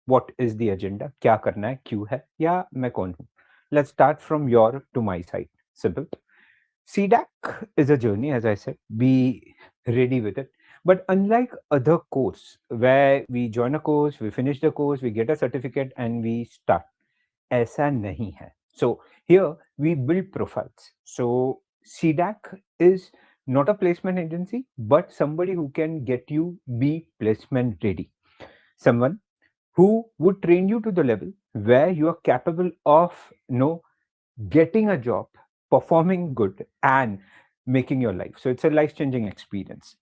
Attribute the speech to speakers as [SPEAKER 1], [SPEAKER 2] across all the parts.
[SPEAKER 1] what is the agenda, क्या करना है, क्यों है, या मैं कौन हूँ. Let's start from your to my side. Simple. CDAC is a journey, as I said. Be ready with it. But unlike other course, where we join a course, we finish the course, we get a certificate, and we start. ऐसा नहीं है. So here we build profiles. So CDAC is not a placement agency, but somebody who can get you be placement ready. Someone who would train you to the level where you are capable of getting a job, performing good, and making your life. So it's a life changing experience.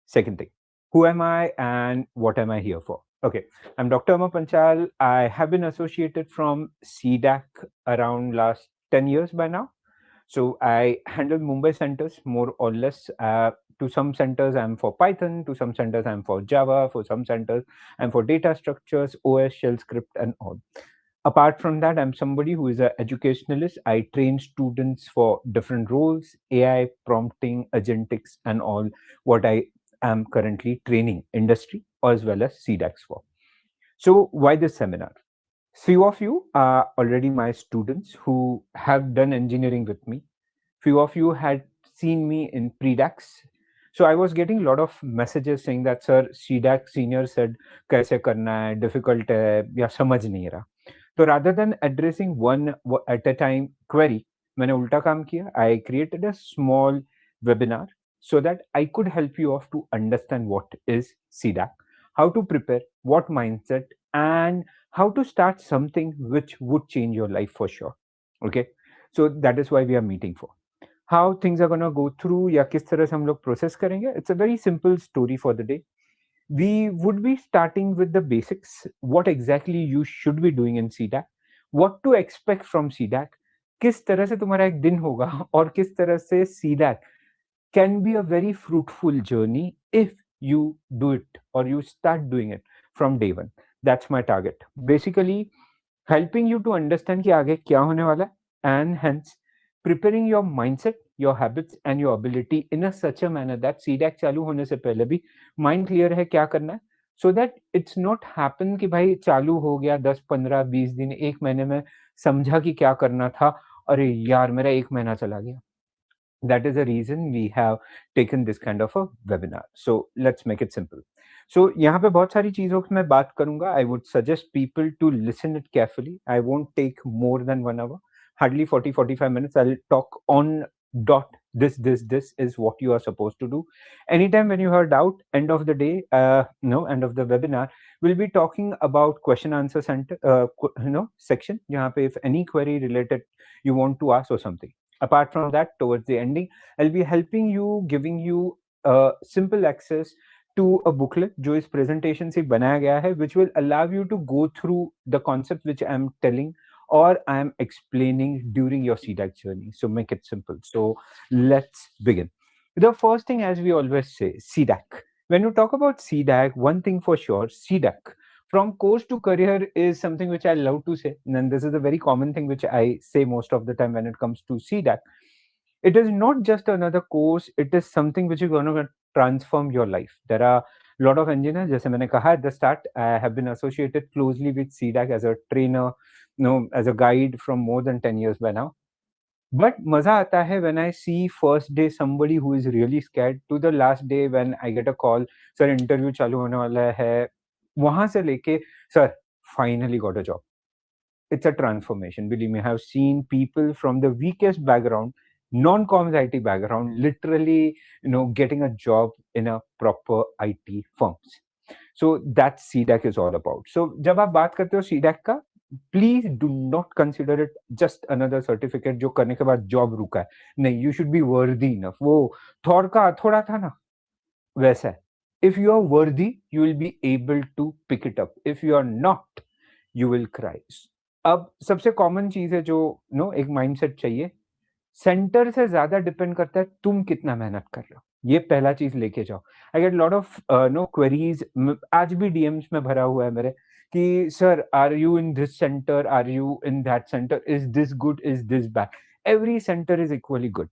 [SPEAKER 1] Second thing, who am I and what am I here for? Okay, I'm Dr. Amar Panchal. I have been associated from CDAC around last 10 years by now. So I handle Mumbai centers more or less. To some centers, I'm for Python. To some centers, I'm for Java. For some centers, I'm for data structures, OS, shell script, and all. Apart from that, I'm somebody who is an educationalist. I train students for different roles, AI, prompting, agentics, and all what I am currently training industry as well as CDACs for. So why this seminar? Few of you are already my students who have done engineering with me. Few of you had seen me in pre-DACs. So I was getting a lot of messages saying that, sir, CDAC senior said, कैसे करना है, difficult है, या समझ नहीं रहा. So rather than addressing one at a time query, मैंने उल्टा काम किया. I created a small webinar so that I could help you off to understand what is CDAC, how to prepare, what mindset, and how to start something which would change your life for sure. Okay, so that is why we are meeting for. How things are gonna go through या किस तरह से हम लोग process करेंगे. It's a very simple story for the day. We would be starting with the basics. What exactly you should be doing in CDAC, what to expect from CDAC, किस तरह से तुम्हारा एक दिन होगा और किस तरह से CDAC can be a very fruitful journey if you do it or you start doing it from day one. That's my target. Basically, helping you to understand कि आगे क्या होने वाला है, and hence preparing your mindset, your habits and your ability in a such a manner that CDAC चालू होने से पहले भी mind clear है क्या करना है, so that it's not happen कि भाई चालू हो गया 10 15 20 दिन 1 महीने में समझा कि क्या करना था, अरे यार मेरा 1 महीना चला गया. That is the reason we have taken this kind of a webinar. So let's make it simple. So यहाँ पे बहुत सारी चीजों की मैं बात करूंगा. I would suggest people to listen it carefully. I won't take more than 1 hour. Hardly 40-45 minutes. I'll talk on dot this is what you are supposed to do. Anytime when you have doubt, end of the day, no, end of the webinar, we'll be talking about question answer center, section. जहाँ पे if any query related you want to ask or something. Apart from that, towards the ending, I'll be helping you, giving you simple access to a booklet जो इस presentation से बनाया गया है, which will allow you to go through the concept which I'm telling or I'm explaining during your CDAC journey. So make it simple. So let's begin. The first thing, as we always say, CDAC. When you talk about CDAC, one thing for sure, CDAC from course to career is something which I love to say. And this is a very common thing which I say most of the time when it comes to CDAC. It is not just another course, it is something which is going to transform your life. There are a lot of engineers, जैसे मैंने कहा at the start, I have been associated closely with CDAC as a trainer, as a guide from more than 10 years by now. But मजा आता है when I see first day somebody who is really scared to the last day when I get a call, sir interview चालू होने वाला है, वहां से लेके sir finally got a job. It's a transformation. Believe me, I have seen people from the weakest background, non-coms IT background, literally, getting a job in a proper IT firms. So that's CDAC is all about. So जब आप बात करते हो CDAC का, please do not consider it just another certificate जो करने के बाद job रुका है. नहीं, you should be worthy enough. वो थॉर का थोड़ा था ना, वैसा है. If you are worthy, you will be able to pick it up. If you are not, you will cry. अब सबसे कॉमन चीज है जो एक माइंडसेट चाहिए, सेंटर से ज्यादा डिपेंड करता है तुम कितना मेहनत कर रहे हो. ये पहला चीज लेके जाओ. I get lot of queries, आज भी डीएम्स में भरा हुआ है मेरे कि sir are you in this centre, are you in that centre, is this good, is this bad. Every centre is equally good.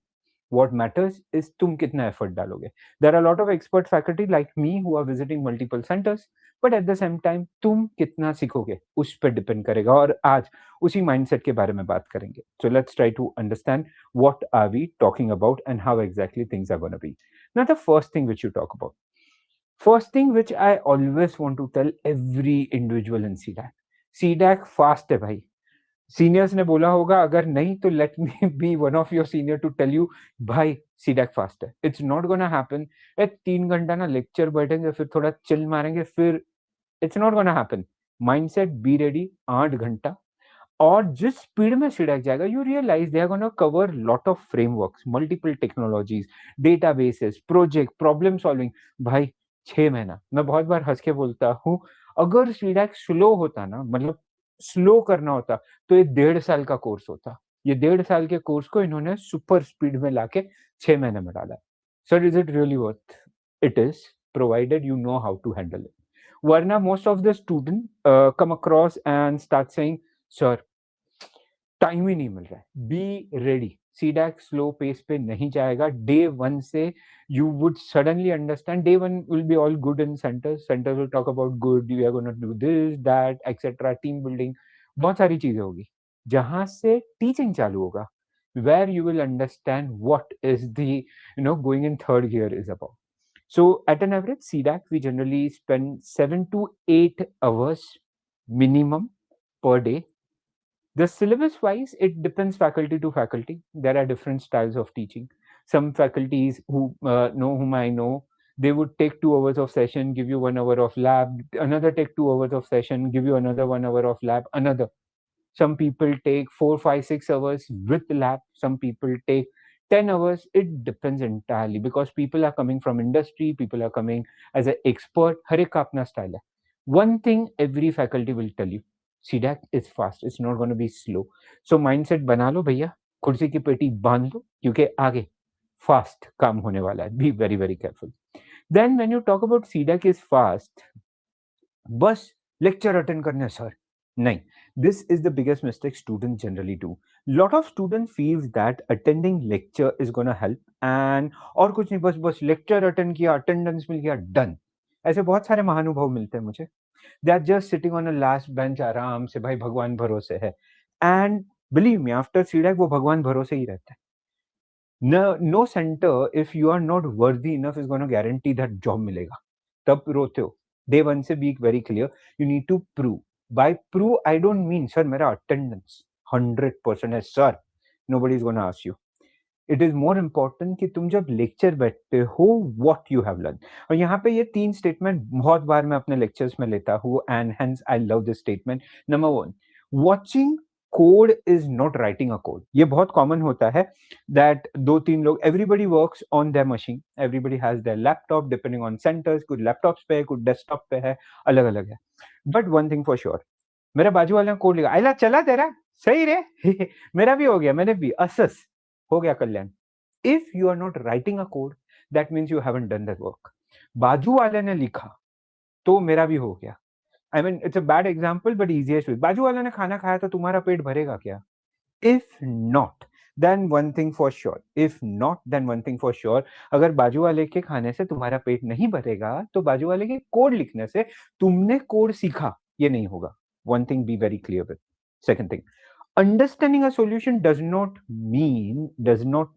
[SPEAKER 1] What matters is तुम कितना एफर्ट डालोगे. There are a lot of expert faculty like me who are visiting multiple centers, but at the same time तुम कितना सीखोगे उस पर depend करेगा, और आज उसी माइंडसेट के बारे में बात करेंगे. So let's try to understand what are we talking about and how exactly things are going to be. Now, the first thing which you talk about, first thing which I always want to tell every individual in CDAC, CDAC fast है भाई. Seniors ने बोला होगा, अगर नहीं तो let me be one of your senior to tell you, भाई CDAC fast है. It's not gonna happen. 3 घंटा ना लेक्चर बैठेंगे फिर थोड़ा चिल मारेंगे फिर, it's not gonna happen. Mindset be ready. 8 घंटा. और जिस स्पीड में सीडैक जाएगा, you realise they are gonna cover lot of frameworks, multiple technologies, databases, project, problem solving. भाई 6 महीना, मैं बहुत बार हंस के बोलता हूँ, अगर सीडैक स्लो होता ना, मतलब स्लो करना होता, तो ये 1.5 साल का कोर्स होता. ये 1.5 साल के कोर्स को इन्होंने सुपर स्पीड में लाके 6 महीने में डाला. Sir is it really worth? It is, provided you know how to handle it. वरना most of the student come across and start saying, sir time ही नहीं मिल रहा है. Be ready. CDAC slow pace पे नहीं जाएगा. डे वन से you would suddenly understand. Day one will be all good in centres. Centres will talk about good, you are gonna do this that etcetera, team building, बहुत सारी चीजें होगी. जहां से टीचिंग चालू होगा, where you will understand what is the, going in third gear is about. So at an average CDAC, we generally spend 7 to 8 hours minimum per day. The syllabus wise, it depends faculty to faculty. There are different styles of teaching. Some faculties who know whom I know, they would take 2 hours of session, give you 1 hour of lab. Another take 2 hours of session, give you another 1 hour of lab. Another. Some people take 4, 5, 6 hours with lab. Some people take 10 hours. It depends entirely because people are coming from industry. People are coming as an expert. हर एक का अपना style है. One thing every faculty will tell you, CDAC is fast. It's not going to be slow. So mindset बना लो भैया, कुर्सी की पेटी बांध लो, क्योंकि आगे fast काम होने वाला है. Be very very careful. Then when you talk about CDAC is fast, बस लेक्चर अटेंड करने सर, नहीं. This is the biggest mistake students generally do. Lot of students feels that attending lecture is gonna help and और कुछ नहीं, बस बस lecture attend किया, attendance मिल गया, डन. ऐसे बहुत सारे महानुभाव मिलते हैं मुझे. They are just sitting on a last bench आराम से, भाई भगवान भरोसे है. And believe me, after CDAC वो भगवान भरोसे ही रहता है. No center, if you are not worthy enough, is going to guarantee that job मिलेगा. तब रोते हो. Day one से be very clear. You need to prove. By prove, I don't mean sir मेरा attendance 100% है sir. Nobody is going to ask you. It is more important कि तुम जब लेक्चर बैठते हो, व्हाट यू हैव लर्न. और यहाँ पे ये 3 स्टेटमेंट बहुत बार मैं अपने लेक्चर्स में लेता हूँ and hence I love this statement. Number 1, watching code is not writing a code. ये बहुत कॉमन होता है दैट 2-3 लोग, everybody works on their machine, everybody has their laptop, depending on centres, कुछ लैपटॉप्स पे है, कुछ डेस्कटॉप पे है, अलग अलग है. But one thing for sure, मेरे बाजू वाले ने कोड लिखा, आइला चला तेरा सही रे. मेरा भी हो गया, मैंने भी असस हो गया Kalyan. If you are not writing a code, that means you haven't done that work. बाजू वाले ने लिखा तो मेरा भी हो गया. I mean it's a bad example but easiest way. बाजू वाले ने खाना खाया तो तुम्हारा पेट भरेगा क्या? If not, then one thing for sure, if not then one thing for sure, अगर बाजू वाले के खाने से तुम्हारा पेट नहीं भरेगा तो बाजू वाले के कोड लिखने से तुमने कोड सीखा ये नहीं होगा. One thing be very clear with. Second thing, understanding a solution does not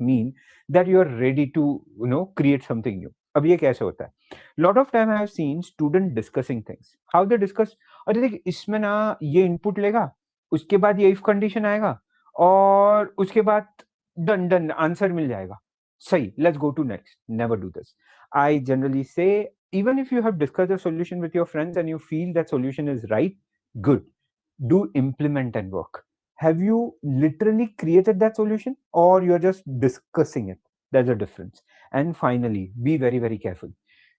[SPEAKER 1] mean that you are ready to create something new. अब ये कैसे होता है? Lot of time I have seen student discussing things. How they discuss? अरे देख इसमें ना ये इनपुट लेगा, उसके बाद ये इफ कंडीशन आएगा और उसके बाद डन डन आंसर मिल जाएगा. सही, let's go to next. Never do this. I generally say, even if you have discussed a solution with your friends and you feel that solution is right, good. Do implement and work. Have you literally created that solution or you're just discussing it? There's a difference. And finally, be very, very careful.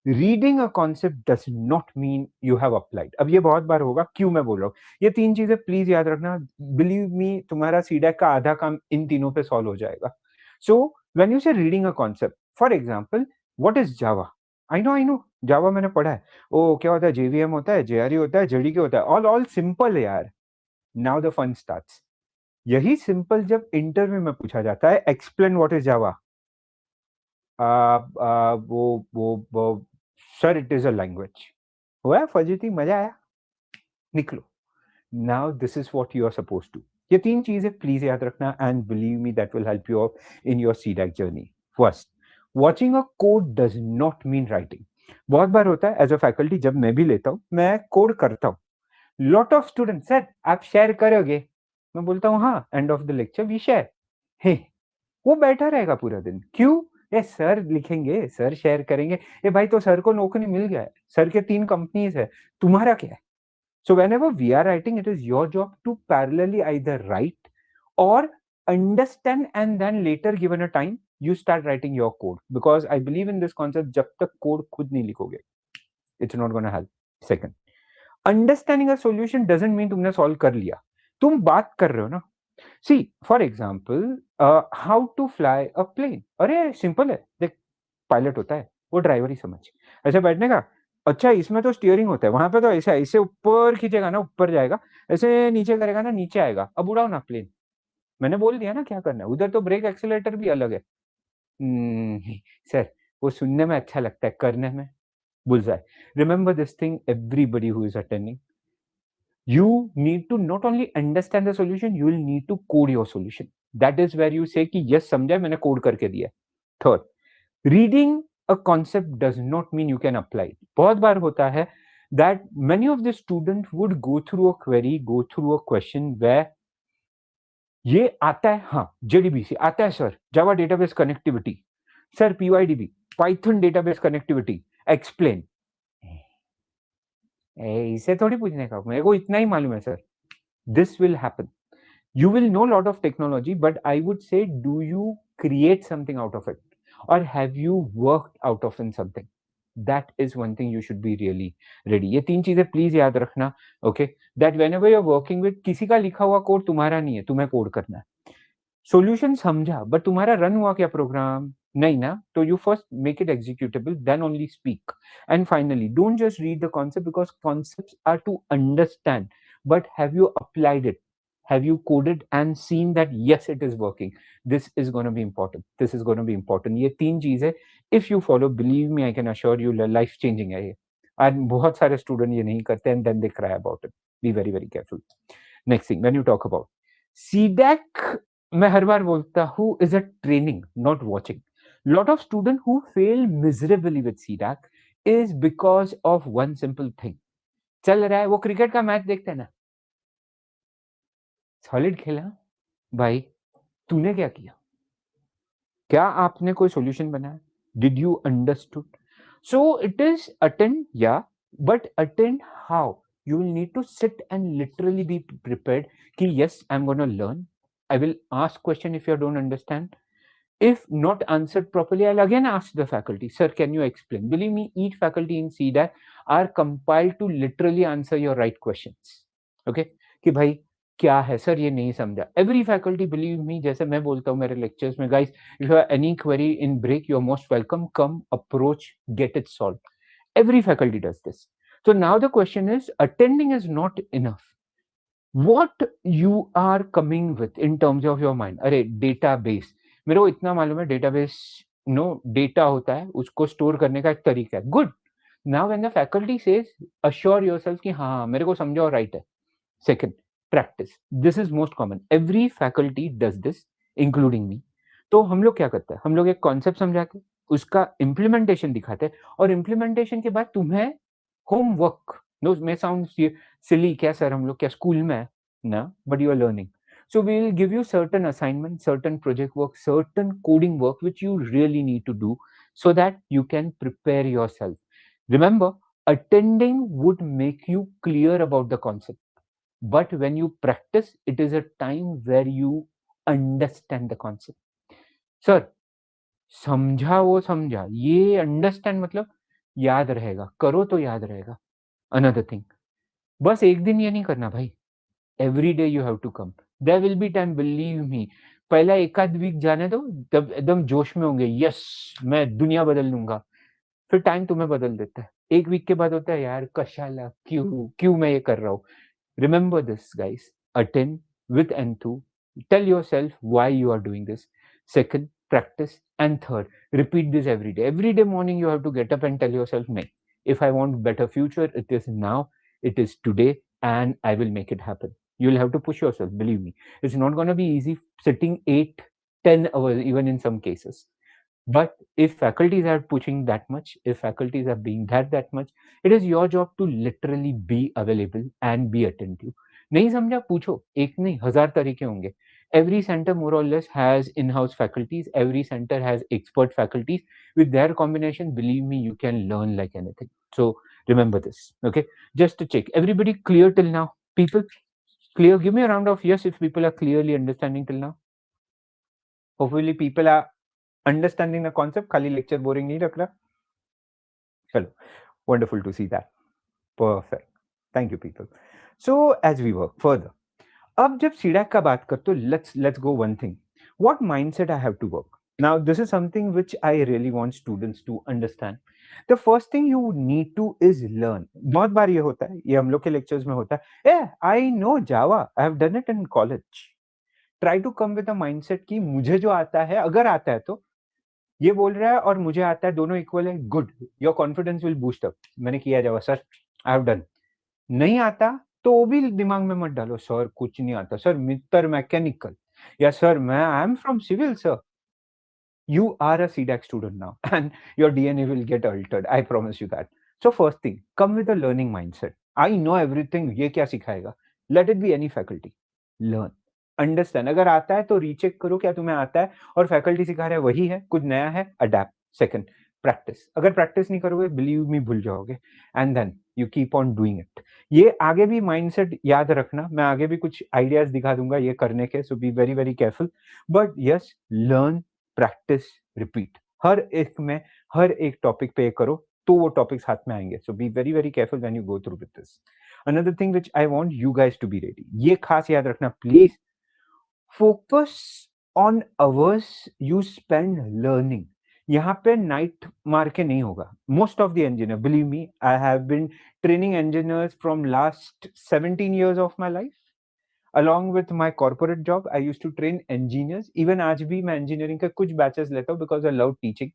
[SPEAKER 1] Reading a concept does not mean you have applied. अब ये बहुत बार होगा, क्यों मैं बोल रहा हूँ ये 3 चीजें प्लीज याद रखना. बिलीव मी, तुम्हारा सीडैक का आधा काम इन तीनों पे सॉल्व हो जाएगा. So when you say reading a concept, for example what is Java. I know Java मैंने पढ़ा है. ओ क्या होता है, जेवीएम होता है, जेआरई होता है, जेडीके होता है, ऑल सिंपल है यार. Now the fun starts. यही सिंपल जब इंटरव्यू में पूछा जाता है, एक्सप्लेन व्हाट इज जावा, वो sir it is a language. हुआ फजीती, मजा आया, निकलो। Now this is what you are suppose to. ये तीन चीजें प्लीज याद रखना, and believe me that will help you out in your CDAC journey. First, watching a code does not mean writing. बहुत बार होता है एज अ फैकल्टी, जब मैं भी लेता हूँ, मैं कोड करता हूँ, लॉट ऑफ स्टूडेंट, सर आप शेयर करोगे? मैं बोलता हूँ हाँ, end of the lecture we share. Hey, वो बैठा रहेगा पूरा दिन, क्यों? ये सर लिखेंगे, सर शेयर करेंगे। ये भाई, तो सर को नौकरी मिल गया है, सर के 3 कंपनीज है, तुम्हारा क्या है? So whenever we are writing, it is your job to parallelly either write or understand, and then later given a time you start writing your code, because I believe in this concept, जब तक code खुद नहीं लिखोगे it's not going to help. Second, understanding a solution doesn't mean तुमने solve कर लिया, तुम बात कर रहे हो ना। See for example, how to fly a plane, अरे सिंपल है, देख पायलट होता है, वो ड्राइवर ही समझ, ऐसे बैठने का। अच्छा इसमें तो स्टीयरिंग होता है, वहां पे तो ऐसा, ऐसे ऊपर खींचेगा ना ऊपर जाएगा, ऐसे नीचे करेगा ना नीचे आएगा, अब उड़ाओ ना प्लेन। मैंने बोल दिया ना क्या करना है, उधर तो ब्रेक एक्सीलरेटर भी अलग है। सर वो सुनने में अच्छा लगता है, करने में बुलजाए। Remember this thing, everybody who is attending, you need to not only understand the solution, you will need to code your solution. That is where you say कि yes समझा, मैंने कोड करके दिया। Third, reading a concept does not mean you can apply it. बहुत बार होता है that many of the students would go through a query, go through a question where ये आता है, हाँ JDBC आता है सर, जावा database connectivity, sir PYDB, Python database connectivity, explain. इसे थोड़ी पूछने का, मेरे को इतना ही मालूम है sir. This will happen, you will know a lot of technology, but I would say, do you create something out of it, or have you worked out of in something? That is one thing you should be really ready. ये तीन चीजें please याद रखना, okay? That whenever you're working with, किसी का लिखा हुआ code तुम्हारा नहीं है, तुम्हें कोड करना है। सॉल्यूशन समझा, बट तुम्हारा रन हुआ क्या प्रोग्राम? नहीं ना, तो you first make it executable, then only speak. And finally, don't just read the concept, because concepts are to understand, but have you applied it? Have you coded and seen that yes it is working? This is going to be important, this is going to be important. ये तीन चीजें if you follow, believe me, I can assure you, life changing है ये। और बहुत सारे student ये नहीं करते, and then they cry about it. Be very very careful. Next thing, when you talk about CDAC, मैं हर बार बोलता हूँ, is a training, not watching. Lot of students who fail miserably with CDAC is because of one simple thing. चल रहा है, वो cricket का match देखते हैं ना, सॉलिड खेला भाई, तूने क्या किया? क्या आपने कोई सॉल्यूशन बनाया? Did you understood? So it is attend, yeah, but attend how? You will need to sit and literally be prepared कि yes, I'm going to learn, I will ask question if you don't understand. If not answered properly, I'll again ask the faculty, sir, can you explain? Believe me, each faculty in CDAC are compiled to literally answer your right questions. Okay? कि भाई क्या है sir, ये नहीं समझा। Every faculty, believe me, जैसे मैं बोलता हूँ मेरे लेक्चर्स में, guys, if you have any query in break, you are most welcome, come approach, get it solve. Every faculty does this. So now the question is, attending is not enough. What you are coming with in terms of your mind? अरे database, मेरे को इतना मालूम है, database no data होता है, उसको store करने का एक तरीका है। Good. Now when the faculty says, assure yourself कि हाँ मेरे को समझा और राइट है। Second, practice. This is most common, every faculty does this, including me. तो हम लोग क्या करते हैं, हम लोग एक कॉन्सेप्ट समझा के उसका इम्प्लीमेंटेशन दिखाते हैं, और इम्प्लीमेंटेशन के बाद तुम्हें homework, no may sound silly, क्या सर हम लोग क्या स्कूल में है ना, but you are learning. So we will give you certain assignment, certain project work, certain coding work which you really need to do so that you can prepare yourself. Remember, attending would make you clear about the concept, but when you practice, it is a time where you understand the concept. Sir, समझा वो समझा, ये understand मतलब याद रहेगा, करो तो याद रहेगा। अनदर थिंग, बस एक दिन ये नहीं करना भाई, every day you have to come. There will be time, believe me, पहला एक आध वीक जाने दो, तब एकदम जोश में होंगे, यस मैं दुनिया बदल लूंगा। फिर टाइम तुम्हें बदल देता है, एक वीक के बाद होता है, यार कशाला, क्यों क्यों मैं ये कर रहा हूँ। Remember this, guys. Attend with enthu. Tell yourself why you are doing this. Second, practice. And third, repeat this every day. Every day morning, you have to get up and tell yourself, नहीं, If I want better future, it is now, it is today, and I will make it happen. You'll have to push yourself, believe me. It's not going to be easy sitting 8-10 hours even in some cases. But if faculties are pushing that much, if faculties are being that much, it is your job to literally be available and be attentive. नहीं समझा, पूछो, एक नहीं 1000 तरीके होंगे. Every center more or less has in-house faculties. Every center has expert faculties. With their combination, believe me, you can learn like anything. So remember this, okay? Just to check, everybody clear till now? People clear? Give me a round of yes if people are clearly understanding till now. Hopefully people are understanding the concept. खाली lecture boring नहीं रख रहा. Hello, wonderful to see that. Perfect. Thank you, people. So as we work further, अब जब CDAC का बात कर तो let's go one thing. What mindset I have to work? Now this is something which I really want students to understand. The first thing you need to is learn. बहुत बार ये होता है, ये हम लोग के lectures में होता है. I know Java. I have done it in college. Try to come with a mindset कि मुझे जो आता है, अगर आता है तो ये बोल रहा है और मुझे आता है, दोनों इक्वल है, good, your confidence will boost up. मैंने किया जावा सर, आई हैव डन. नहीं आता तो वो भी दिमाग में मत डालो, सर कुछ नहीं आता, सर मित्र मैकेनिकल, या सर मैं I am from civil sir. You are a CDAC student now and your DNA will get altered. I promise you that. So first thing, come with a learning mindset. I know everything. ये क्या सिखाएगा? Let it be any faculty. Learn. Understand. अगर आता है तो recheck करो क्या तुम्हें आता है, और फैकल्टी सिखा रहा है वही है, कुछ नया है, अडेप्ट. Second, practice. अगर प्रैक्टिस नहीं करोगे, बिलीव मी, भूल जाओगे. And then you keep on doing it. ये आगे भी माइंडसेट याद रखना. मैं आगे भी कुछ आइडियाज दिखा दूंगा ये करने के, so be very very careful. But yes, learn, practice, repeat. हर एक में हर एक टॉपिक पे करो तो वो टॉपिक्स हाथ में आएंगे. So be very very careful when you go through with this. Another thing which I want you guys to be ready, ये खास याद रखना please. Focus on hours you spend learning. यहाँ पे नाइट मार के नहीं होगा. Most of the engineer, believe me, I have been training engineers from last 17 years of my life. Along with my corporate job, I used to train engineers. Even आज भी मैं engineering के कुछ batches लेता हूँ because I love teaching.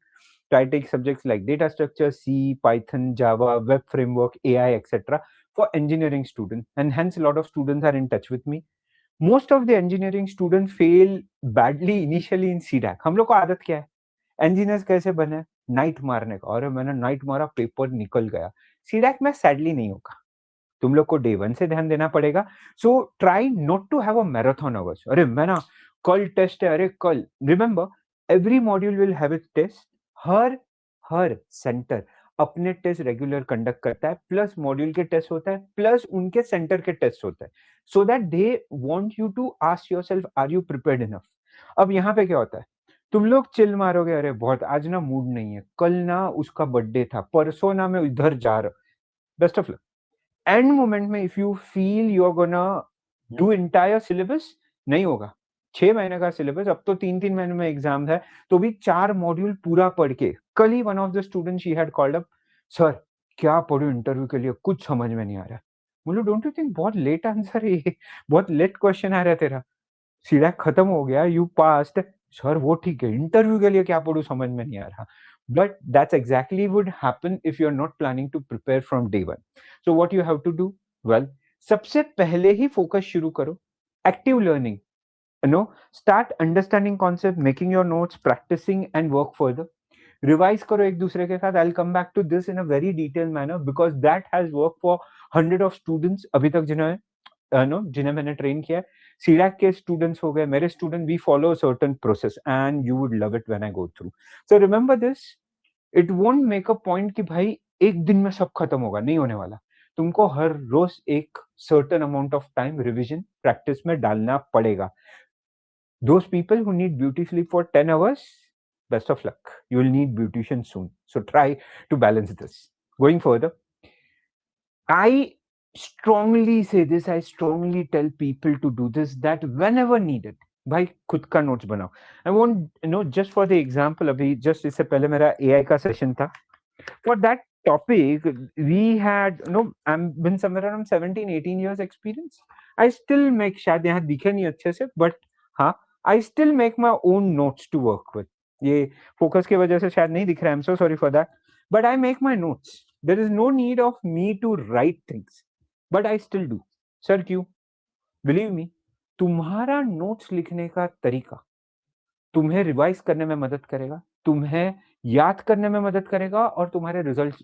[SPEAKER 1] So I take subjects like data structure, C, Python, Java, web framework, AI, etc. for engineering students, and hence a lot of students are in touch with me. Most of the engineering students fail badly initially in CDAC. हम लोग को आदत क्या है? Engineers कैसे बने? Night मारने का. और मैंने नाइट मारा, पेपर निकल गया. CDAC में सैडली नहीं होगा. तुम लोग को डे 1 से ध्यान देना पड़ेगा. So try not to have a marathon hours. अरे मैं ना कल टेस्ट है, अरे कल. Remember, every module will have its test. हर सेंटर अपने टेस्ट रेगुलर कंडक्ट करता है, प्लस मॉड्यूल के टेस्ट होता है, प्लस उनके सेंटर के टेस्ट होता है, so that they want you to ask yourself, are you prepared enough. अब यहाँ पे क्या होता है, तुम लोग चिल मारोगे, अरे बहुत आज ना मूड नहीं है, कल ना उसका बर्थडे था, परसों ना मैं इधर जा रहा. Best of luck. And moment में if you feel you are gonna do entire syllabus, नहीं होगा. 6 महीने का सिलेबस, अब तो 3-3 महीने में एग्जाम है, तो भी 4 मॉड्यूल पूरा पढ़ के. कल ही one of the student she had called up, sir क्या पढ़ूं इंटरव्यू के लिए, कुछ समझ में नहीं आ रहा. बोलो डोंट यू थिंक बहुत लेट आंसर है, बहुत लेट क्वेश्चन आ रहा है तेरा, सीडैक खत्म हो गया, यू पास्ड. सर वो ठीक है, इंटरव्यू के लिए क्या पढ़ूं समझ में नहीं आ रहा. But that's exactly would happen if you're not planning to prepare from day one. So what you have to do? Well, सबसे पहले ही फोकस शुरू करो. Active learning. Start understanding concept, making your notes, practicing and work further. Revise करो एक दूसरे के साथ. I'll come back to this in a very detailed manner because that has worked for 100 of students अभी तक जिन्हें मैंने ट्रेन किया है. CDAC के स्टूडेंट्स हो गए, मेरे student. We follow certain process and you would love it when I go through. So remember this, it won't make a point कि भाई एक दिन में सब खत्म होगा, नहीं होने वाला. तुमको हर रोज एक certain amount of time revision practice में डालना पड़ेगा. Those people who need beauty sleep for 10 hours, best of luck. You will need beautician soon. So try to balance this. Going further, I strongly say this, I strongly tell people to do this, that whenever needed, भाई खुद का notes बनाओ. I want just for the example, अभी just इससे पहले मेरा AI का session था. For that topic, we had I've been somewhere around 17-18 years experience. I still make, शायद यहाँ दिखे नहीं अच्छे से, but हाँ, I still make my own notes to work with. ये फोकस की वजह से शायद नहीं दिख रहा है, I'm so sorry for that, but I make my notes. There is no need of me to write things, but I still do. Sir, क्यों? Believe me, तुम्हारा नोट्स लिखने का तरीका तुम्हें रिवाइज करने में मदद करेगा, तुम्हें याद करने में मदद करेगा और तुम्हारे रिजल्ट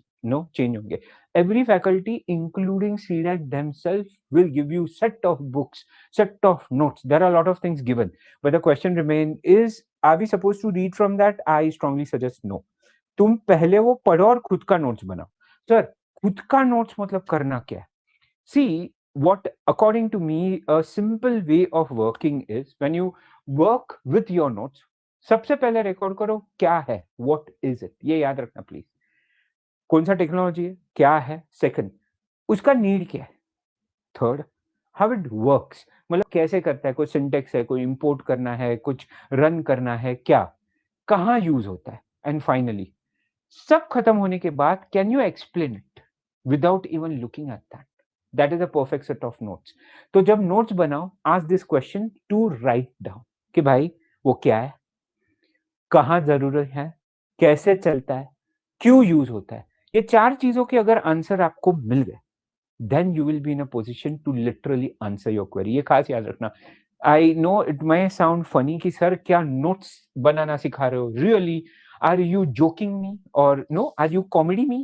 [SPEAKER 1] चेंज होंगे. Every faculty including CDAC themselves will give you set of books, set of notes. There are a lot of things given, but the question remain is, are we supposed to read from that? I strongly suggest no. तुम पहले वो पढ़ो और खुद का notes बनाओ. Sir, खुद का नोट्स मतलब करना क्या है? See, what according to me, a simple way of working is when you work with your notes, सबसे पहले रिकॉर्ड करो क्या है, what is it, ये याद रखना प्लीज. कौन सा टेक्नोलॉजी है, क्या है, सेकंड उसका नीड क्या है, थर्ड हाउ इट वर्क्स, मतलब कैसे करता है, कोई सिंटेक्स है, कोई इंपोर्ट करना है, कुछ रन करना है, क्या कहाँ यूज होता है, एंड फाइनली सब खत्म होने के बाद can you explain it without even looking at that. That is a perfect set of notes. तो जब नोट्स बनाओ, ask this question to write down कि भाई वो क्या है, कहाँ जरूरत है, कैसे चलता है, क्यों यूज होता है. ये चार चीजों के अगर आंसर आपको मिल गए, then you will be in a position to literally answer your query. ये खास याद रखना. I know it may sound funny कि सर क्या notes बनाना सिखा रहे हो? Really? Are you joking me? Or no? Are you comedy me?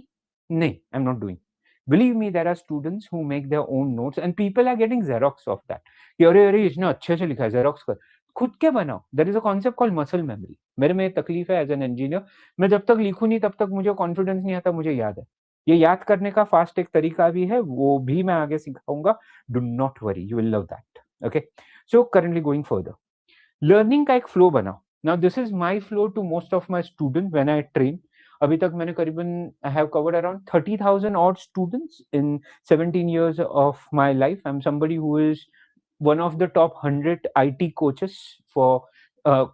[SPEAKER 1] नहीं, I'm not doing. Believe me, there are students who make their own notes and people are getting Xerox of that. कि अरे अरे इसने अच्छे से लिखा है, Xerox कर. खुद के बनाओ. There is a concept called muscle memory. मेरे में तकलीफ है एज एन इंजीनियर, मैं जब तक लिखूं नहीं तब तक मुझे कॉन्फिडेंस नहीं आता मुझे याद है. ये याद करने का फास्ट एक तरीका भी है, वो भी मैं आगे सिखाऊंगा. Do not worry, you will love that. Okay, so currently going further, learning का एक फ्लो बनाओ. Now this is my flow to most of my student when I train. अभी तक मैंने करीबन I have covered around 30,000 odd students in 17 years of my life. I am somebody who is one of the top 100 IT coaches for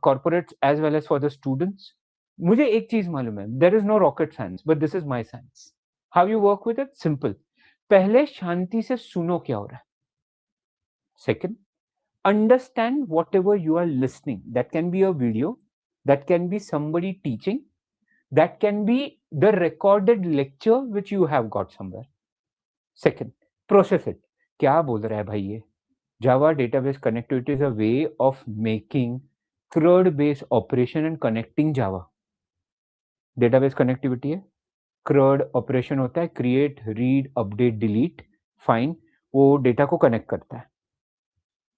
[SPEAKER 1] corporates as well as for the students. मुझे एक चीज मालूम है, there is no rocket science, but this is my science. How you work with it? Simple. पहले शांति से सुनो क्या हो रहा है. Second, understand whatever you are listening. That can be a video, that can be somebody teaching, that can be the recorded lecture which you have got somewhere. Second, process it. क्या बोल रहा है भाई ये? Java database connectivity is a way of making CRUD-based operation and connecting Java. Database connectivity है, CRUD operation होता है, create, read, update, delete, fine, वो डेटा को कनेक्ट करता है.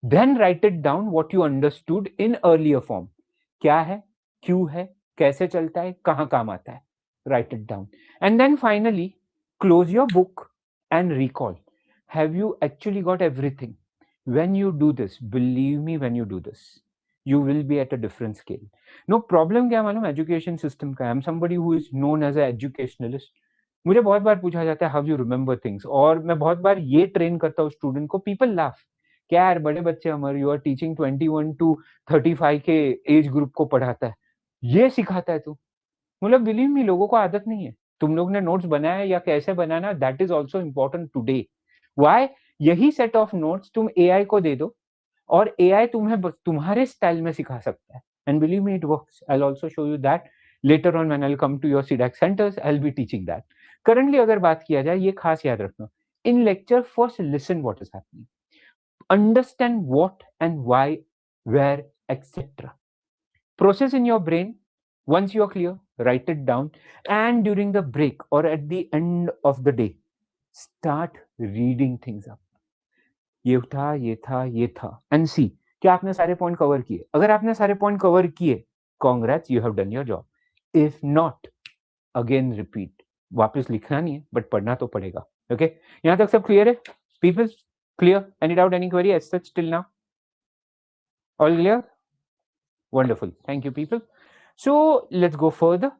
[SPEAKER 1] Then write it down what you understood in earlier form. क्या है, क्यों है, कैसे चलता है, कहाँ काम आता है, write it down. And then finally close your book and recall. Have you actually got everything? When you do this, believe me, when you do this, you will be at a different scale. No problem. क्या मालूम education system का. I am somebody who is known as a educationalist. मुझे बहुत बार पूछा जाता है how you remember things, और मैं बहुत बार ये ट्रेन करता हूँ स्टूडेंट को. पीपल लाफ, क्या यार बड़े बच्चे अमर, यू आर टीचिंग 21 to 35 के एज ग्रुप को पढ़ाता है, ये सिखाता है तू. मतलब बिलीव मी, लोगों को आदत नहीं है. तुम लोग ने नोट्स बनाया या कैसे बनाना, that is also important today. Why? यही सेट ऑफ नोट्स तुम एआई को दे दो और एआई तुम्हें तुम्हारे स्टाइल में सिखा सकता है. And believe me, it works. I will also show you that later on when I will come to your CDAC centres. I will be teaching that. Currently अगर बात किया जाए, ये खास याद रखना, in lecture first listen what is happening, understand what and why, where, etcetera. Process in your brain. Once you are clear, write it down. And during the break or at the end of the day, start reading things up. ये था, ये था, ये था. And see, क्या आपने सारे point cover किए? अगर आपने सारे पॉइंट कवर किए, congrats, you have done your job. If not, again repeat. वापस लिखना नहीं है, बट पढ़ना तो पड़ेगा. Okay? यहाँ तक सब क्लियर है? People, clear? Any doubt, any query as such till now? All clear? Wonderful. Thank you, people. So let's go further.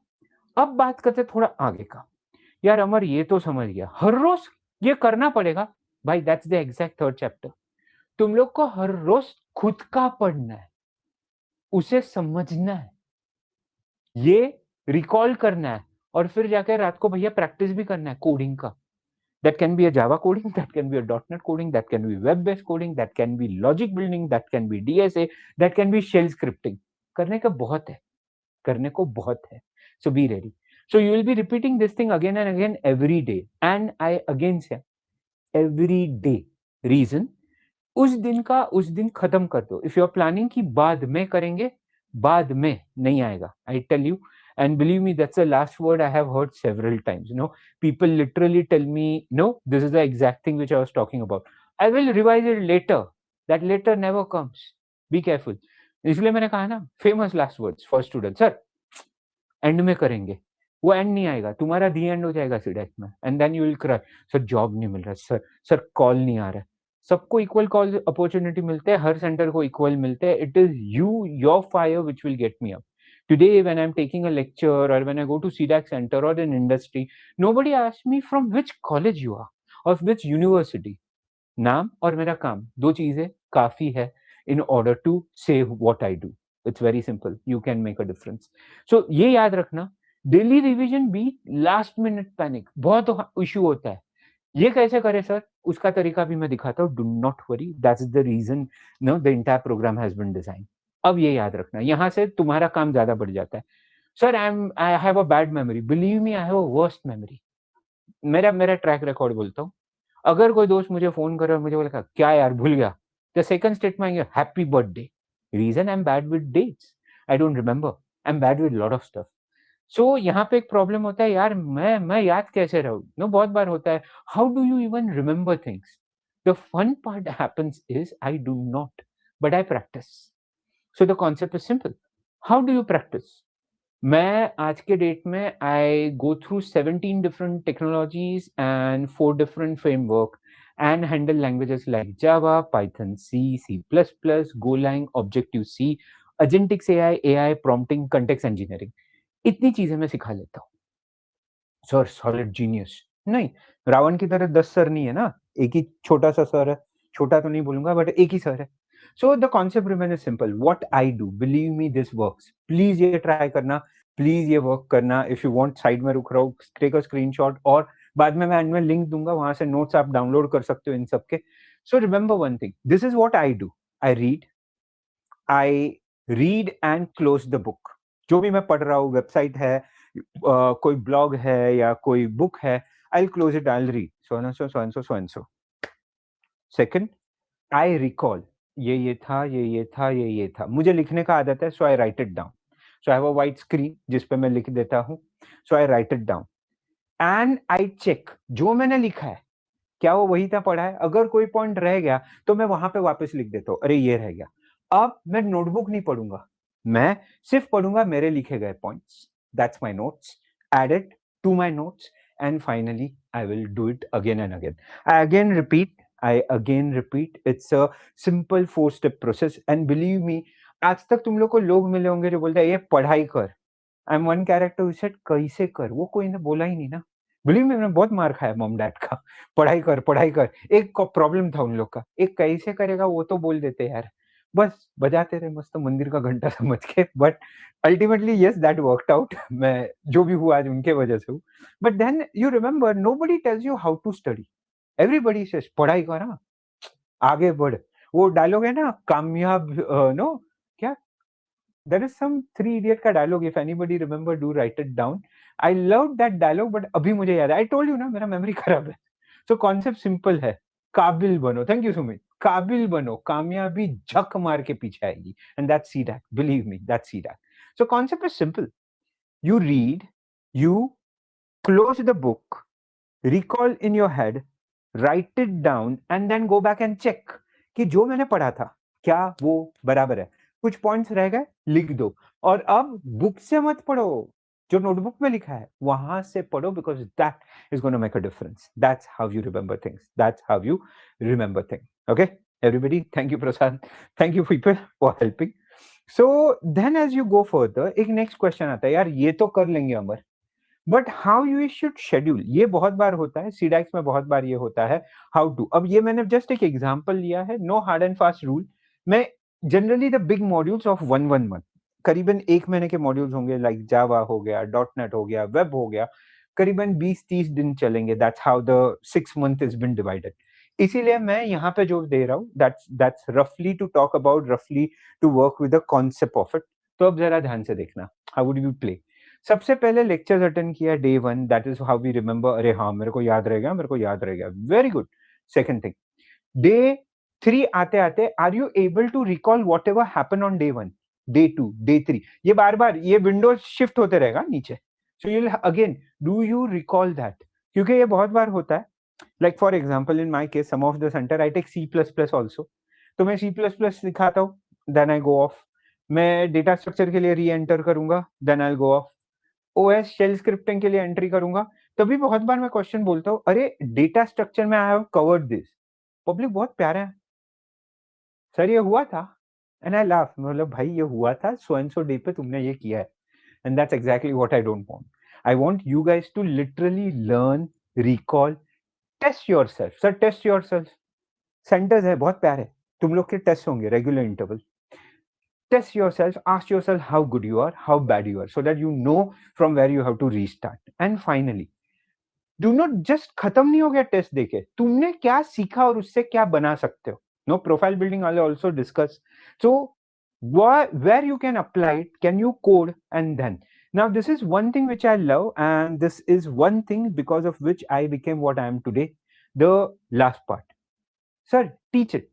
[SPEAKER 1] अब बात करते थोड़ा आगे का. यार अमर, ये तो समझ गया, हर रोज ये करना पड़ेगा. भाई that's the exact third chapter. तुम लोग को हर रोज खुद का पढ़ना है, उसे समझना है, ये रिकॉल करना है, और फिर जाकर रात को भैया प्रैक्टिस भी करना है कोडिंग का. That can be a Java coding, that can be a .NET coding, that can be web-based coding, that can be logic building, that can be DSA, that can be shell scripting. करने का बहुत है, करने को बहुत है. So be ready. So you will be repeating this thing again and again every day. And I again say every day. Reason, उस दिन का उस दिन खत्म कर दो. इफ यू आर प्लानिंग कि बाद में करेंगे, बाद में नहीं आएगा. I tell you, and believe me, that's the last word I have heard several times. You know, people literally tell me, no, this is the exact thing which I was talking about. I will revise it later. That later never comes. Be careful. इसलिए मैंने कहा ना, famous last words for students. Sir, and में करेंगे. वो and नहीं आएगा, तुम्हारा दी एंड हो जाएगा सीडेक में. And then you will cry, sir job नहीं मिल रहा, सर सर कॉल नहीं आ रहा है. सबको इक्वल कॉल अपॉर्चुनिटी मिलते हैं, हर सेंटर को इक्वल मिलते हैं. It is you, your fire which will get me up. Today, when I'm taking a lecture or when I go to CDAC center or in industry, nobody asks me from which college you are or which university. नाम और मेरा काम, दो चीजें काफी है in order to say what I do. It's very simple. You can make a difference. So ये याद रखना, डेली रिवीजन भी लास्ट मिनट पैनिक बहुत इश्यू होता है. ये कैसे करे सर, उसका तरीका भी मैं दिखाता हूँ. Do not worry, that's the reason no the entire program has been design. अब ये याद रखना, यहाँ से तुम्हारा काम ज्यादा बढ़ जाता है. Sir I have a bad memory. Believe me, I have a worst memory. मेरा मेरा ट्रैक रिकॉर्ड बोलता हूँ. अगर कोई दोस्त मुझे फोन करे और मुझे बोला क्या यार भूल गया, द सेकंड स्टेटमेंट आएंगे happy birthday. Reason, I am bad with dates, I don't remember, I am bad with lot of stuff. So यहाँ पे एक प्रॉब्लम होता है यार, मैं याद कैसे रहूं. नो, बहुत बार होता है. How do you even remember things? The fun part happens is I do not, but I practice. So the concept is simple. How do you practice? मैं आज के डेट में I go through 17 different technologies and 4 different framework and handle languages like Java, Python, C, C++, Golang, Objective-C, Agentix AI, AI prompting, context engineering. इतनी चीजें मैं सिखा लेता हूँ. सर सॉलिड जीनियस नहीं, रावण की तरह 10 सर नहीं है ना, एक ही छोटा सा सर है. छोटा तो नहीं बोलूंगा, बट एक ही सर है. सो the concept remain simple. What I do, believe me, this works. Please ये ट्राई करना, प्लीज ये वर्क करना. इफ यू वांट, साइड में रुक रहा हूँ, टेक अ स्क्रीनशॉट, और बाद में मैं एंड में लिंक दूंगा, वहां से नोट्स आप डाउनलोड कर सकते हो इन सबके. So remember one thing, this is what I do. I read and close the book. जो भी मैं पढ़ रहा हूँ, वेबसाइट है, कोई ब्लॉग है या कोई बुक है, आई close it, I read so and so, so and so, so and so. Second, I recall. ये था, ये था, ये था. मुझे लिखने का आदत है, so I write it down. So I have a white screen जिस पे मैं लिख देता हूँ. So I write it down and I check जो मैंने लिखा है क्या वो वही था पढ़ा है. अगर कोई पॉइंट रह गया तो मैं वहां पे वापस लिख देता हूँ, अरे ये रह गया. अब मैं नोटबुक नहीं पढ़ूंगा, मैं सिर्फ पढ़ूंगा मेरे लिखे गए points. That's my notes. Add it to my notes and finally I will do it again and again. I again repeat. It's a simple 4-step process. And believe me, आज तक तुम लोग को लोग मिले होंगे जो बोलते हैं ये पढ़ाई कर. I am one character who said कैसे कर. वो कोई ने बोला ही नहीं ना. बिलीव मी, मैंने बहुत मार खाया मॉम डैड का. पढ़ाई कर, पढ़ाई कर. एक प्रॉब्लम था उन लोग का, एक कैसे करेगा वो तो बोल देते यार, बस बजाते रहे मस्त मंदिर का घंटा समझ के. But ultimately yes, that worked out. मैं जो भी हुआ आज उनके वजह से हूँ. But then you remember, nobody tells you how to study. Everybody says पढ़ाई कर, हाँ, आगे बढ़. वो डायलॉग है ना, कामयाब, नो, क्या, there is some Three Idiot का dialogue. if anybody remember, do write it down. I love that dialogue, but अभी मुझे याद है. I told you ना, मेरा मेमोरी खराब है. So concept simple है, काबिल बनो. Thank you Sumit. काबिल बनो, कामयाबी झक मार के पीछे आएगी. And that's CDAC. Believe me, that's CDAC. So concept is simple. You read, you close the book, recall in your head, write it down, and then go back and check कि जो मैंने पढ़ा था क्या वो बराबर है. कुछ पॉइंट्स रह गए, लिख दो. और अब बुक से मत पढ़ो, जो नोटबुक में लिखा है वहां से पढ़ो, because that is gonna make a difference. That's how you remember things. That's how you remember things. Okay everybody, thank you Prasad, thank you people for helping. So then as you go further, एक next question आता है, यार ये तो कर लेंगे Amar, but how you should schedule. ये बहुत बार होता है, सीडैक्स में बहुत बार ये होता है, हाउ टू. अब ये मैंने जस्ट एक एग्जांपल लिया है, no hard and fast rule. मैं generally the big modules of 1 month, करीबन 1 महीने के मॉड्यूल्स होंगे, लाइक जावा हो गया, .NET हो गया, वेब हो गया, करीबन 20-30 दिन चलेंगे. That's how the 6 month is been divided. इसीलिए मैं यहाँ पे जो दे रहा हूँ, दैट्स रफली टू टॉक अबाउट, रफली to work with the concept of it. तो अब जरा ध्यान से देखना, हाउ वुड यू प्ले. सबसे पहले लेक्चर्स अटेंड किया day 1, that is how we remember, अरे हाँ मेरे को याद रह गया, मेरे को याद रह गया, very good. Second thing, day 3 आते आते are you able to recall whatever happen on day 1, day 2, day 3, ये बार बार ये विंडोज शिफ्ट होते रहेगा नीचे. So you again do you recall that, क्योंकि ये बहुत बार होता है. Like for example in my case, some of the centre I take C plus plus also, तो मैं सी प्लस प्लस सिखाता हूँ, देन आई गो ऑफ. मैं डेटा स्ट्रक्चर के लिए री एंटर करूंगा, then I go off. OS shell scripting के लिए एंट्री करूंगा, तभी बहुत बार मैं क्वेश्चन बोलता हूँ, अरे डेटा स्ट्रक्चर में I have covered this. Public बहुत प्यारे हैं, सर ये हुआ था, एंड आई लाफ, मतलब भाई ये हुआ था सो एंड सो डे पे तुमने ये किया है. And that's exactly what I don't want. I want you guys to literally learn, recall, test yourself. Sir test yourself, centres है बहुत प्यारे, तुम लोग के टेस्ट होंगे regular interval. Test yourself, ask yourself how good you are, how bad you are, so that you know from where you have to restart. And finally, do not just खत्म नहीं हो गया टेस्ट देके, तुमने क्या सीखा और उससे क्या बना सकते हो. No, profile building I also discuss. So where you can apply it, can you code, and then now this is one thing which I love, and this is one thing because of which I became what I am today. The last part, sir, teach it.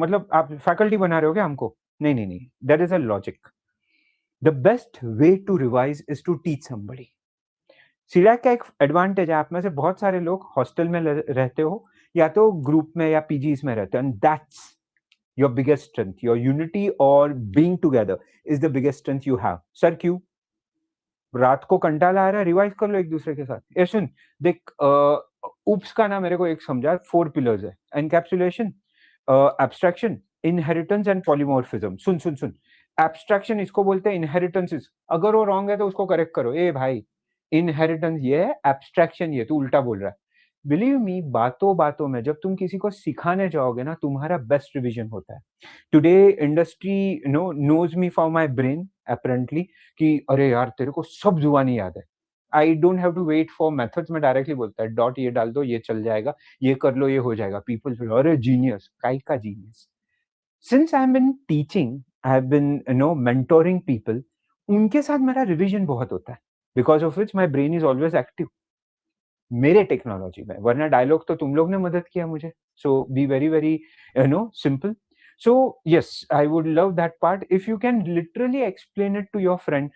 [SPEAKER 1] मतलब आप faculty बना रहे हो क्या हमको? नहीं नहीं नहीं, there is a logic. The best way to revise is to teach somebody. CDAC का एक एडवांटेज है, आप में से बहुत सारे लोग हॉस्टल में रहते हो या तो ग्रुप में या पीजीज में रहते हो, and that's your biggest strength. Your unity और being together is the biggest strength you have. Sir क्यों? रात को कंटाला आ रहा है, रिवाइज कर लो एक दूसरे के साथ. ये सुन, देख, उप्स का ना मेरे को एक समझा, 4 पिलर्स है. Encapsulation, abstraction, inheritance and polymorphism. Soon soon soon, abstraction इसको बोलते हैं इनहेरिटेंस. अगर वो रॉन्ग है तो उसको करेक्ट करो, ए भाई इनहेरिटेंस ये है, एब्स्ट्रैक्शन ये, तू उल्टा बोल रहा है. बिलीव मी, बातों बातों में जब तुम किसी को सिखाने जाओगे ना, तुम्हारा बेस्ट रिवीजन होता है. Today industry knows me for my brain apparently, कि अरे यार तेरे को सब जुबानी याद है. I don't have to wait for methods, में डायरेक्टली बोलता है डॉट ये डाल दो ये चल जाएगा, ये कर लो ये हो जाएगा. पीपल, अरे जीनियस, काई का genius. Since I have been teaching, I have been mentoring people, उनके साथ मेरा रिवीजन बहुत होता है, because of which my brain is always active मेरे टेक्नोलॉजी में. वरना डायलॉग तो तुम लोग ने मदद किया मुझे. So be very very simple. So yes, I would love that part if you can literally explain it to your friend.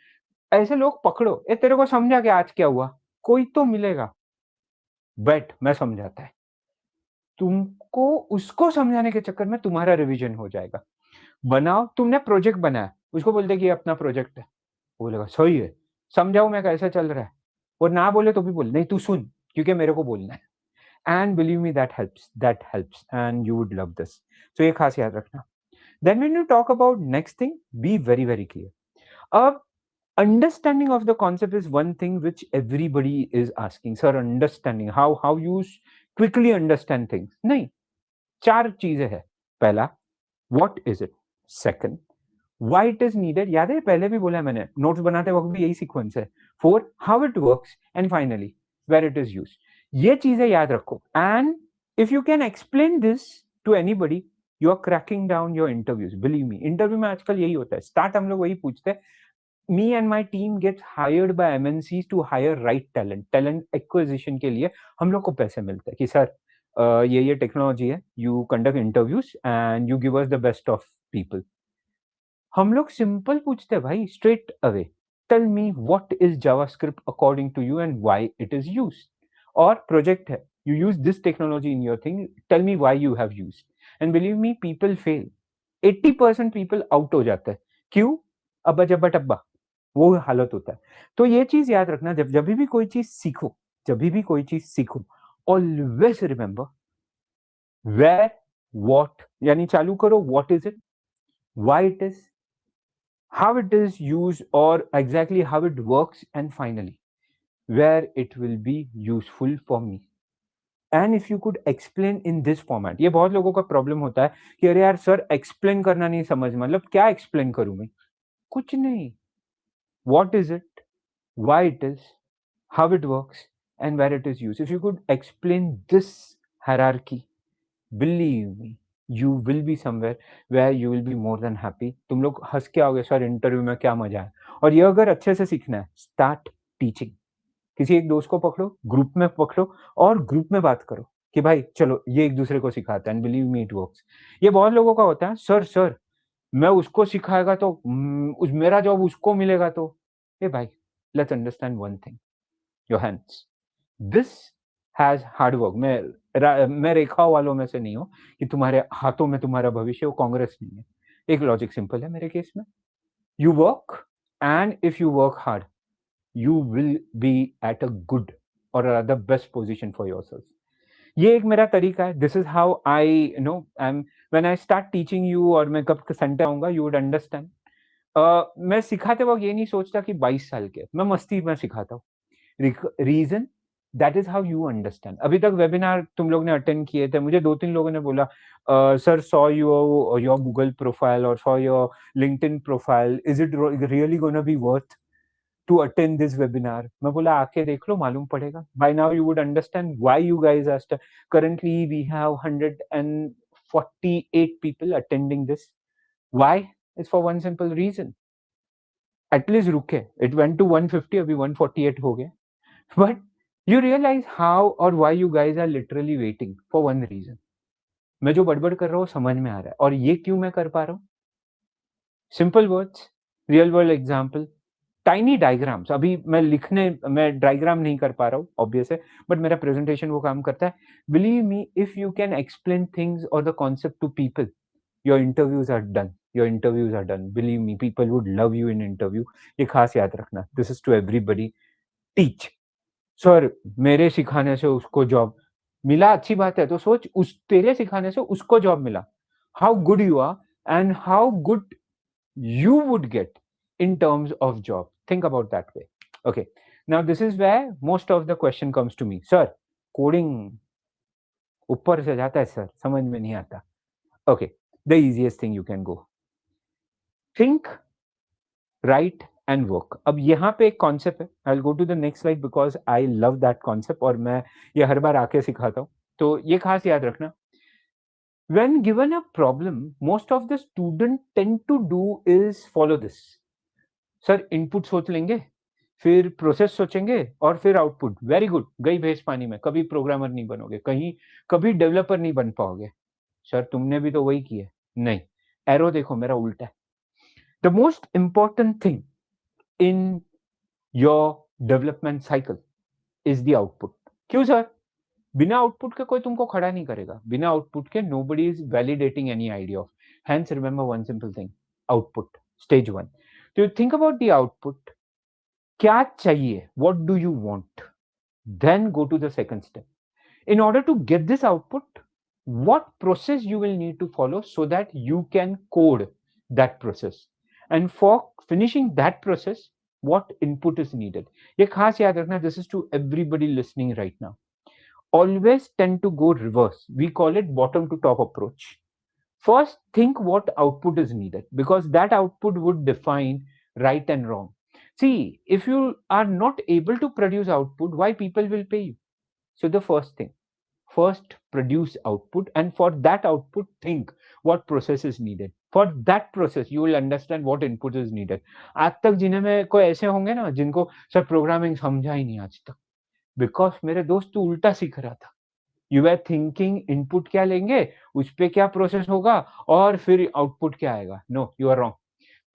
[SPEAKER 1] ऐसे लोग पकड़ो, ए तेरे को समझा कि आज क्या हुआ, कोई तो मिलेगा, बट मैं समझाता है, तुमको उसको समझाने के चक्कर में तुम्हारा रिवीजन हो जाएगा. बनाओ, तुमने प्रोजेक्ट बनाया, उसको बोलते कि ये अपना प्रोजेक्ट है, वो बोलेगा सही है, समझाओ मैं कैसे चल रहा है. वो ना बोले तो भी बोल, नहीं तू सुन क्योंकि मेरे को बोलना है. And believe me, that helps and you would love this. तो ये खास याद रखना. Then when you talk about next thing, be very very clear. अब understanding of the concept is one thing which everybody is asking, sir, understanding how you quickly understand things. नहीं, 4 चीजें है. पहला, what is it? Second, why it is needed. याद है पहले भी बोला मैंने, नोट्स बनाते वक्त भी यही सीक्वेंस है. 4, how it works, and finally where it is used. ये चीजें याद रखो. And if you can explain this to anybody, you are cracking down your interviews. Believe me, interview में आजकल यही होता है. स्टार्ट हम लोग वही पूछते हैं. Me and my team gets hired by MNCs to hire right talent acquisition के लिए हम लोग को पैसे मिलते हैं कि सर ये टेक्नोलॉजी है, you conduct interviews and you give us the best of people. हम लोग सिंपल पूछते हैं भाई, straight away, tell me what is JavaScript according to you and why it is used. और प्रोजेक्ट है, you use this technology in your thing, tell me why you have used. And believe me, people fail. 80% people out हो जाते हैं. क्यों? अब्बा जब्बा टब्बा, वो हालत होता है. तो ये चीज याद रखना, जब भी कोई चीज सीखो, ऑलवेज रिमेंबर वेयर, व्हाट, यानी चालू करो what is it, why it is, how it is used or exactly how it works, and finally where it will be useful for me. And if you could explain in this format. ये बहुत लोगों का problem होता है कि अरे यार sir explain करना नहीं समझ, मतलब क्या एक्सप्लेन करूं मैं? कुछ नहीं. What is it, why it is, how it works, and where it is used. If you could explain this hierarchy, believe me, you will be somewhere where you will be more than happy. तुम लोग हँस के आओगे, sir interview में क्या मज़ा है। और ये अगर अच्छे से सीखना है, स्टार्ट टीचिंग। किसी एक दोस्त को पकड़ो, ग्रुप में पकड़ो और ग्रुप में बात करो कि भाई चलो ये एक-दूसरे को सिखाते हैं and believe me it works. ये बहुत लोगों का होता है, सर मैं उसको सिखाएगा तो उस मेरा जॉब उसको मिलेगा तो। ए भाई, let's understand one thing, your hands. This has hard work. मैं रेखाओं वालों में से नहीं हूँ कि तुम्हारे हाथों में तुम्हारा भविष्य, वो कांग्रेस नहीं है। एक लॉजिक सिंपल है मेरे केस में, you work and if you work hard, you will be at a good or rather best position for yourself. ये एक मेरा तरीका है। This is how I know I M when I start teaching you, और मैं कब Sunday आऊंगा you would understand. मैं सिखाते वक्त ये नहीं सोचता कि 22 साल के, मैं मस्ती में सिखाता हूँ। Reason, that is how you understand. अभी तक वेबिनार तुम लोग ने अटेंड किए थे, मुझे 2-3 लोगों ने बोला sir saw your Google profile और saw your LinkedIn profile, is it really gonna be worth to attend this webinar? मैं बोला आके देख लो, मालूम पड़ेगा। By now you would understand why you guys are currently we have 148 people attending this. Why? It's for one simple reason. At least रुके, it went to 150, अभी 148 हो गए। But you realize how or why you guys are literally waiting for one reason. मैं जो बड़बड़ कर रहा हूँ समझ में आ रहा है, और ये क्यों मैं कर पा रहा हूँ? Simple words, real world example, tiny diagrams. अभी मैं डायग्राम नहीं कर पा रहा हूँ ऑब्वियस है, बट मेरा प्रेजेंटेशन वो काम करता है। Believe me, if you can explain things और the concept to people, your interviews are done. Your interviews are done, believe me, people would love you in interview. ये खास याद रखना, this is to everybody. Teach. Sir मेरे सिखाने से उसको job मिला, अच्छी बात है, तो सोच उस तेरे सिखाने से उसको जॉब मिला, how good you are and how good you would get in terms of job. Think about that way. Okay, now this is where most of the question comes to me, sir coding ऊपर से जाता है sir, समझ में नहीं आता। Okay, the easiest thing you can go, think, write and work. अब यहाँ पे एक कॉन्सेप्ट है, I'll go to the next slide because I love that concept और मैं ये हर बार आके सिखाता हूँ, तो ये खास याद रखना। When given a problem, most of the student tend to do is follow this. Sir input सोच लेंगे, फिर प्रोसेस सोचेंगे और फिर आउटपुट। वेरी गुड, गई भैंस पानी में, कभी प्रोग्रामर नहीं बनोगे, कभी डेवलपर नहीं बन पाओगे। सर तुमने भी तो वही किया। नहीं, एरो देखो मेरा उल्टा है। The most important thing in your development cycle is the output. क्यों सर? बिना आउटपुट के कोई तुमको खड़ा नहीं करेगा, बिना आउटपुट के nobody is validating any idea of. Hence remember one simple thing, output, stage 1। तो थिंक अबाउट द आउटपुट, क्या चाहिए, what do you want, then go to the second step. In order to get this output, what process you will need to follow so that you can code that process, and for finishing that process what input is needed. ये खास याद रखना, this is to everybody listening right now. Always tend to go reverse, we call it bottom to top approach. First think what output is needed, because that output would define right and wrong. See, if you are not able to produce output, why people will pay you? So the first thing, first produce output, and for that output think what process is needed. For that process you will understand what input is needed. आज तक जिन्हें में कोई ऐसे होंगे ना जिनको sir programming समझा ही नहीं आज तक, बिकॉज मेरे दोस्त तो उल्टा सीख रहा था। यू आर थिंकिंग इनपुट क्या लेंगे, उस पे क्या प्रोसेस होगा और फिर आउटपुट क्या आएगा। No, you are wrong.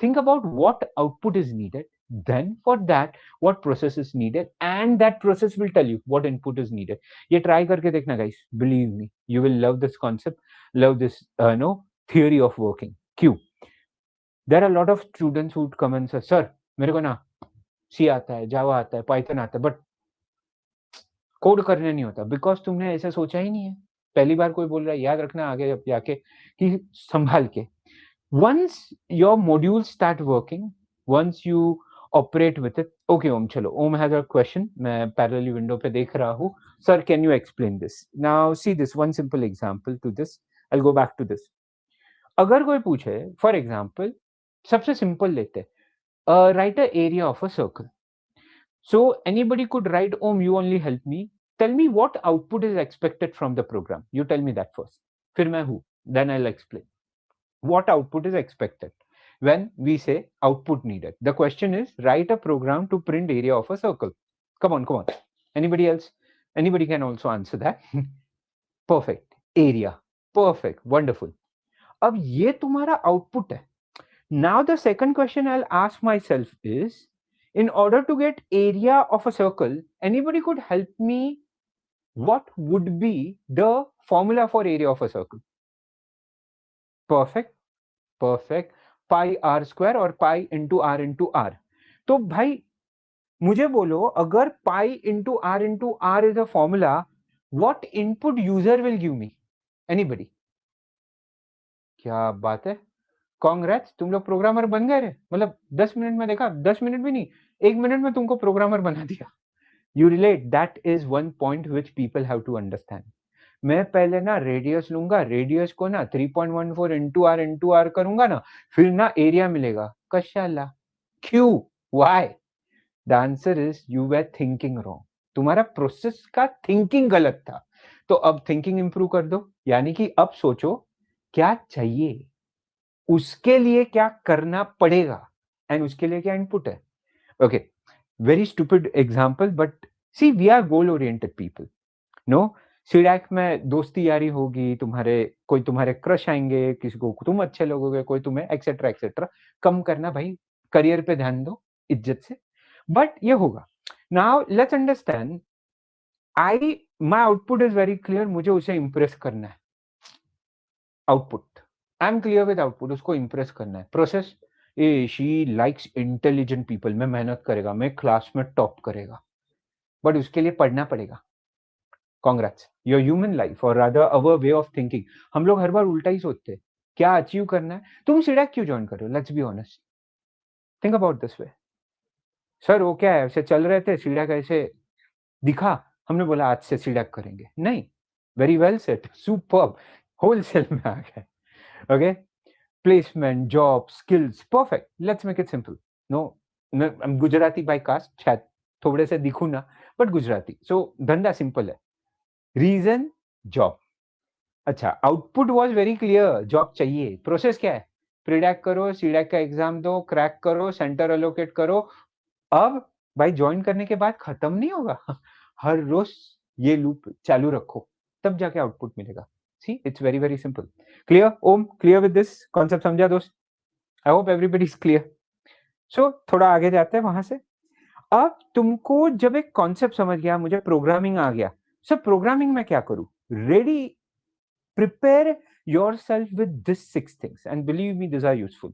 [SPEAKER 1] Think about what output is needed, then for that what process is needed, and that process will tell you what input is needed. ये try करके देखना guys, believe me, you will love this concept, love this no theory of working. क्यों? There are a lot of students who would come and say, sir मेरे को ना C आता है, Java आता है, Python आता है, but कोड करने नहीं होता, बिकॉज तुमने ऐसा सोचा ही नहीं है। पहली बार कोई बोल रहा है, याद रखना आगे जब जाके कि संभाल के, once your modules start working, once you operate with it. Okay Om, chalo, Om has a question, मैं parallel window पे देख रहा हूँ। Sir can you explain this? Now see this one simple example to this, I'll go back to this. अगर कोई पूछे for example, सबसे simple लेते हैं, write a area of a circle. So anybody could write, Om you only help me, tell me what output is expected from the program, you tell me that first, फिर मैं हूँ। Then I'll explain what output is expected when we say output needed. The question is, write a program to print area of a circle. Come on. Anybody else? Anybody can also answer that. Perfect. Area. Perfect. Wonderful. अब ये तुम्हारा output है. Now the second question I'll ask myself is, in order to get area of a circle, anybody could help me? What would be the formula for area of a circle? Perfect. Perfect. Pi r square और pi into r. तो भाई मुझे बोलो, अगर pi into r is a formula, what input user will give me? Anybody? क्या बात है, congrats, तुम लोग प्रोग्रामर बन गए रे. मतलब 10 मिनट में देखा, 10 मिनट भी नहीं, 1 मिनट में तुमको प्रोग्रामर बना दिया. You relate. That is one point which people have to understand. मैं पहले ना रेडियस लूंगा, रेडियस को ना 3.14 इंटू आर करूंगा ना, फिर ना एरिया मिलेगा. कशाला? क्यों? Why? The answer is you were thinking wrong. तुम्हारा प्रोसेस का थिंकिंग गलत था. तो अब थिंकिंग इंप्रूव कर दो, यानी कि अब सोचो क्या चाहिए, उसके लिए क्या करना पड़ेगा, एंड उसके लिए क्या इनपुट है. Okay, very stupid example, but see we are goal oriented people. No, CDAC में दोस्ती यारी होगी, कोई तुम्हारे क्रश आएंगे, किसी को तुम अच्छे लगोगे, कोई तुम्हें एक्सेट्रा एक्सेट्रा. कम करना भाई, करियर पे ध्यान दो इज्जत से. बट ये होगा. Now let's understand. My output is very clear, मुझे उसे इंप्रेस करना है. Output, I am clear with output, उसको इंप्रेस करना है. Process, she likes intelligent people, मैं मेहनत करेगा, मैं क्लास में टॉप करेगा, बट उसके लिए पढ़ना पड़ेगा. Congrats. Your human life, or rather our way of thinking, हम लोग हर बार उल्टा ही सोचते हैं. क्या अचीव करना है? तुम सीडैक क्यों ज्वाइन कर रहे हो? Let's be honest. Think about this way. Sir वो क्या है, ऐसे चल रहे थे, सीडैक ऐसे दिखा, हमने बोला आज से सीडैक करेंगे. नहीं. Very well set, superb. Wholesale में आ गए. Okay, placement, job, skills, perfect. Let's make it simple. No, I am Gujarati by caste, शायद थोड़े से दिखू ना, बट गुजराती. सो धंधा सिंपल है. Reason, job. अच्छा, output was very clear, job चाहिए. प्रोसेस क्या है? प्रीडैक करो, सीडैक का एग्जाम दो, क्रैक करो, सेंटर एलोकेट करो. अब भाई ज्वाइन करने के बाद खत्म नहीं होगा. हर रोज ये लूप चालू रखो, तब जाके आउटपुट मिलेगा. See, it's very very simple. Clear? Um, clear with this concept? समझा दोस्त? I hope everybody is clear. So थोड़ा आगे जाते हैं वहां से. अब तुमको जब एक कॉन्सेप्ट समझ गया, मुझे प्रोग्रामिंग आ गया, सर प्रोग्रामिंग में क्या करूं? Ready. Prepare yourself with these 6 things, and believe me, these are useful.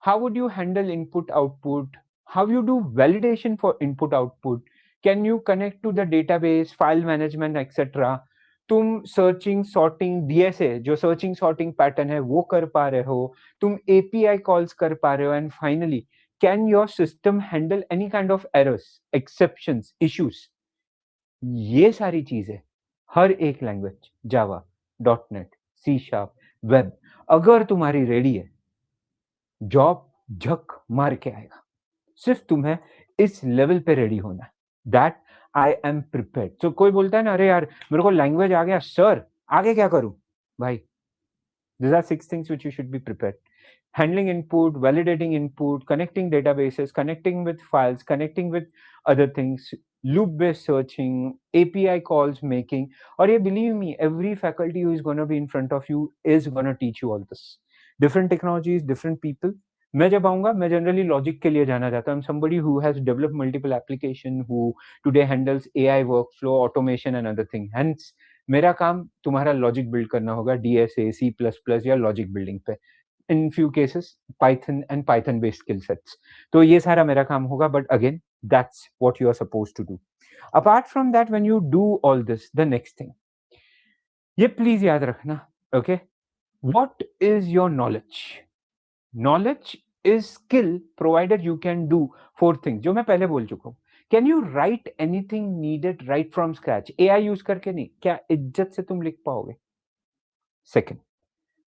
[SPEAKER 1] How would you handle input output? How you do validation for input output? Can you connect to the database, file management, etc.? तुम searching sorting, DSA जो searching sorting pattern है वो कर पा रहे हो, तुम API calls कर पा रहे हो, and finally can your system handle any kind of errors, exceptions, issues? ये सारी चीजें हर एक लैंग्वेज, जावा, .NET, C#, वेब, अगर तुम्हारी रेडी है, जॉब झक मार के आएगा. सिर्फ तुम्हें इस लेवल पे रेडी होना है. That I am prepared. तो कोई बोलता है ना, अरे यार मेरे को लैंग्वेज आ गया सर, आगे क्या करूं? भाई, these are 6 things which you should be prepared. Handling input, validating input, connecting databases, connecting with files, connecting with other things, loop-based searching, API calls making. Or yeah, believe me, every faculty who is going to be in front of you is going to teach you all this. Different technologies, different people. मैं जब आऊंगा, मैं generally logic के लिए जाना चाहता हूँ. somebody who has developed multiple application, who today handles AI workflow, automation and other thing. Hence, मेरा काम तुम्हारा लॉजिक बिल्ड करना होगा, डीएसए, C++ या लॉजिक बिल्डिंग पे. In few cases Python and Python based skill sets. तो ये सारा मेरा काम होगा, but again that's what you are suppose to do. Apart from that, when you do all this, the next thing, ये please याद रखना. Okay, what is your knowledge? Knowledge is skill provided you can do 4 things, जो मैं पहले बोल चुका हूँ. Can you right anything needed right from scratch? AI use करके नहीं. क्या इज्जत से तुम लिख पाओगे? सेकंड,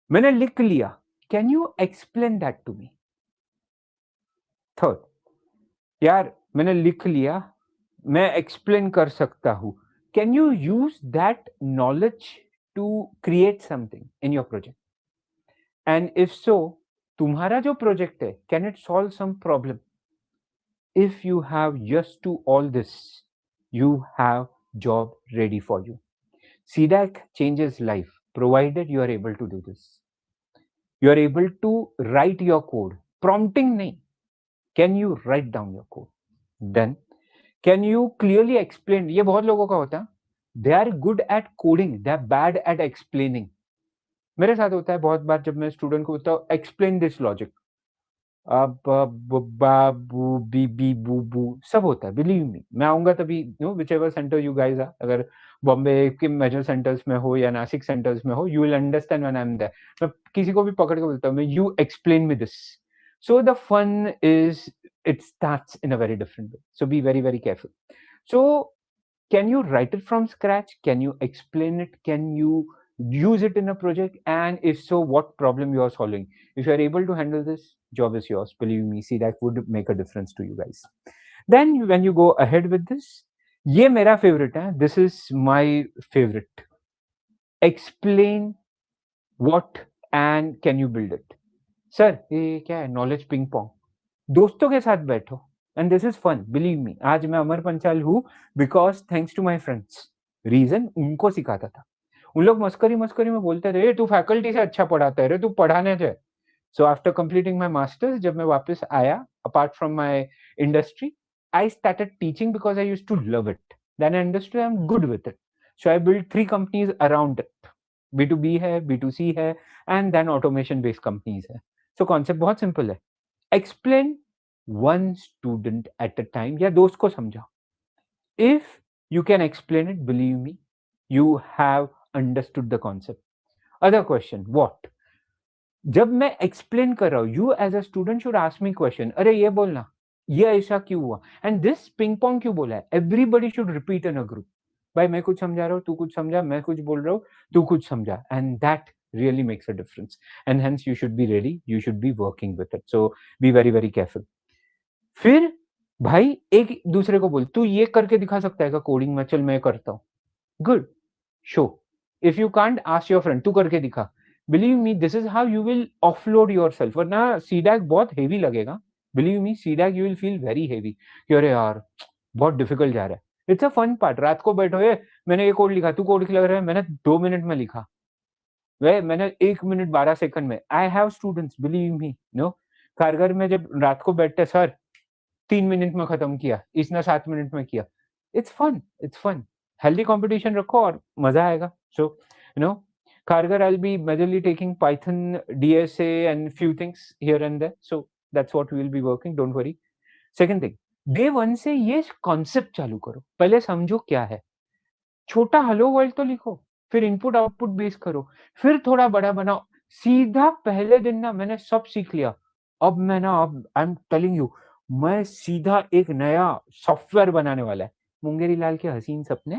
[SPEAKER 1] मैंने लिख लिया, can you explain that to me? Third, यार मैंने लिख लिया, मैं एक्सप्लेन कर सकता हूं, can you use that knowledge to create something in your project? And if so, तुम्हारा जो प्रोजेक्ट है, can it solve some problem? If you have yes to all this, you have job ready for you. CDAC changes life provided you are able to do this. You are able to write your code. Prompting nahi. Can you write down your code? Then can you clearly explain? ये बहुत लोगों का होता है. They are good at coding. They are bad at explaining. मेरे साथ होता है बहुत बार जब मैं स्टूडेंट को बोलता हूँ explain this logic. बू बी बी बू बू सब होता है, बिलीव मी. मैं आऊंगा तभी, whichever centre you guys are, अगर बॉम्बे के मेजर सेंटर्स में हो या नासिक सेंटर्स में हो, you will understand when I am there. मैं किसी को भी पकड़ के बोलता हूँ, मैं you explain me this. So the fun is, it starts in a very different way. So be very very careful. So can you write it from scratch? Can you explain it? Can you use it in a project? And if so, what problem you are solving? If you are able to handle this, job is yours. Believe me, see, that would make a difference to you guys. Then when you go ahead with this, ये मेरा favorite है. This is my favorite. Explain what and can you build it? Sir, ये क्या है? Knowledge ping pong. दोस्तों के साथ बैठो and this is fun. Believe me, आज मैं अमर पंचाल हूँ because thanks to my friends. Reason उनको सिखाता था. उन लोग मस्करी मस्करी में बोलते थे, तू फैकल्टी से अच्छा पढ़ाता है रे, तू पढ़ाने जाए. So after completing my masters, जब मैं वापस आया apart from my industry, I started teaching because I used to love it. Then I understood I am good with it. So I build 3 companies around it. B2B है, B2C है, and then automation based companies है. So concept बहुत simple है. Explain one student at a time, या दोस्त को समझाओ. If you can explain it, believe me, you have understood the concept. Other question, what? जब मैं एक्सप्लेन कर रहा हूं, you as a student should ask me question. अरे ये बोलना, ये ऐसा क्यों हुआ, एंड दिस पिंग पोंग क्यों बोला है. Everybody should repeat in a group. भाई मैं कुछ समझा रहा हूँ, तू कुछ समझा, मैं कुछ बोल रहा हूँ, तू कुछ समझा, and that really makes a difference. And hence you should be ready, you should be working with it. So be very very careful. फिर भाई एक दूसरे को बोल, तू ये करके दिखा सकता है क्या कोडिंग में? चल मैं करता हूँ. Good, show. If you can't, ask your friend, तू करके दिखा. Believe me, this is how you will offload yourself. वरना सीडैक बहुत हेवी लगेगा. Believe me, CDAC you will feel very heavy कि अरे यार बहुत डिफिकल्ट जा रहा है. It's a fun part. रात को बैठो, ये मैंने ये कोड लिखा, तू कोड लग रहा है, मैंने 2 मिनट में लिखा, वे मैंने 1 मिनट 12 सेकंड में. I have students, believe me, no, Kharghar में जब रात को बैठते, सर 3 मिनट में खत्म किया, इसने 7 मिनट में किया. It's fun, it's fun. Healthy competition रखो और मजा आएगा. So Kharghar, I will be majorly taking Python, DSA and few things here and there. So that's what we will be working, don't worry. Second thing, day 1 से ये concept चालू करो. पहले समझो क्या है. छोटा हेलो वर्ल्ड तो लिखो, फिर इनपुट आउटपुट बेस करो, फिर थोड़ा बड़ा बनाओ. सीधा पहले दिन ना मैंने सब सीख लिया. अब आई एम टेलिंग यू, मैं सीधा एक नया सॉफ्टवेयर बनाने वाला है. मुंगेरी लाल के हसीन सपने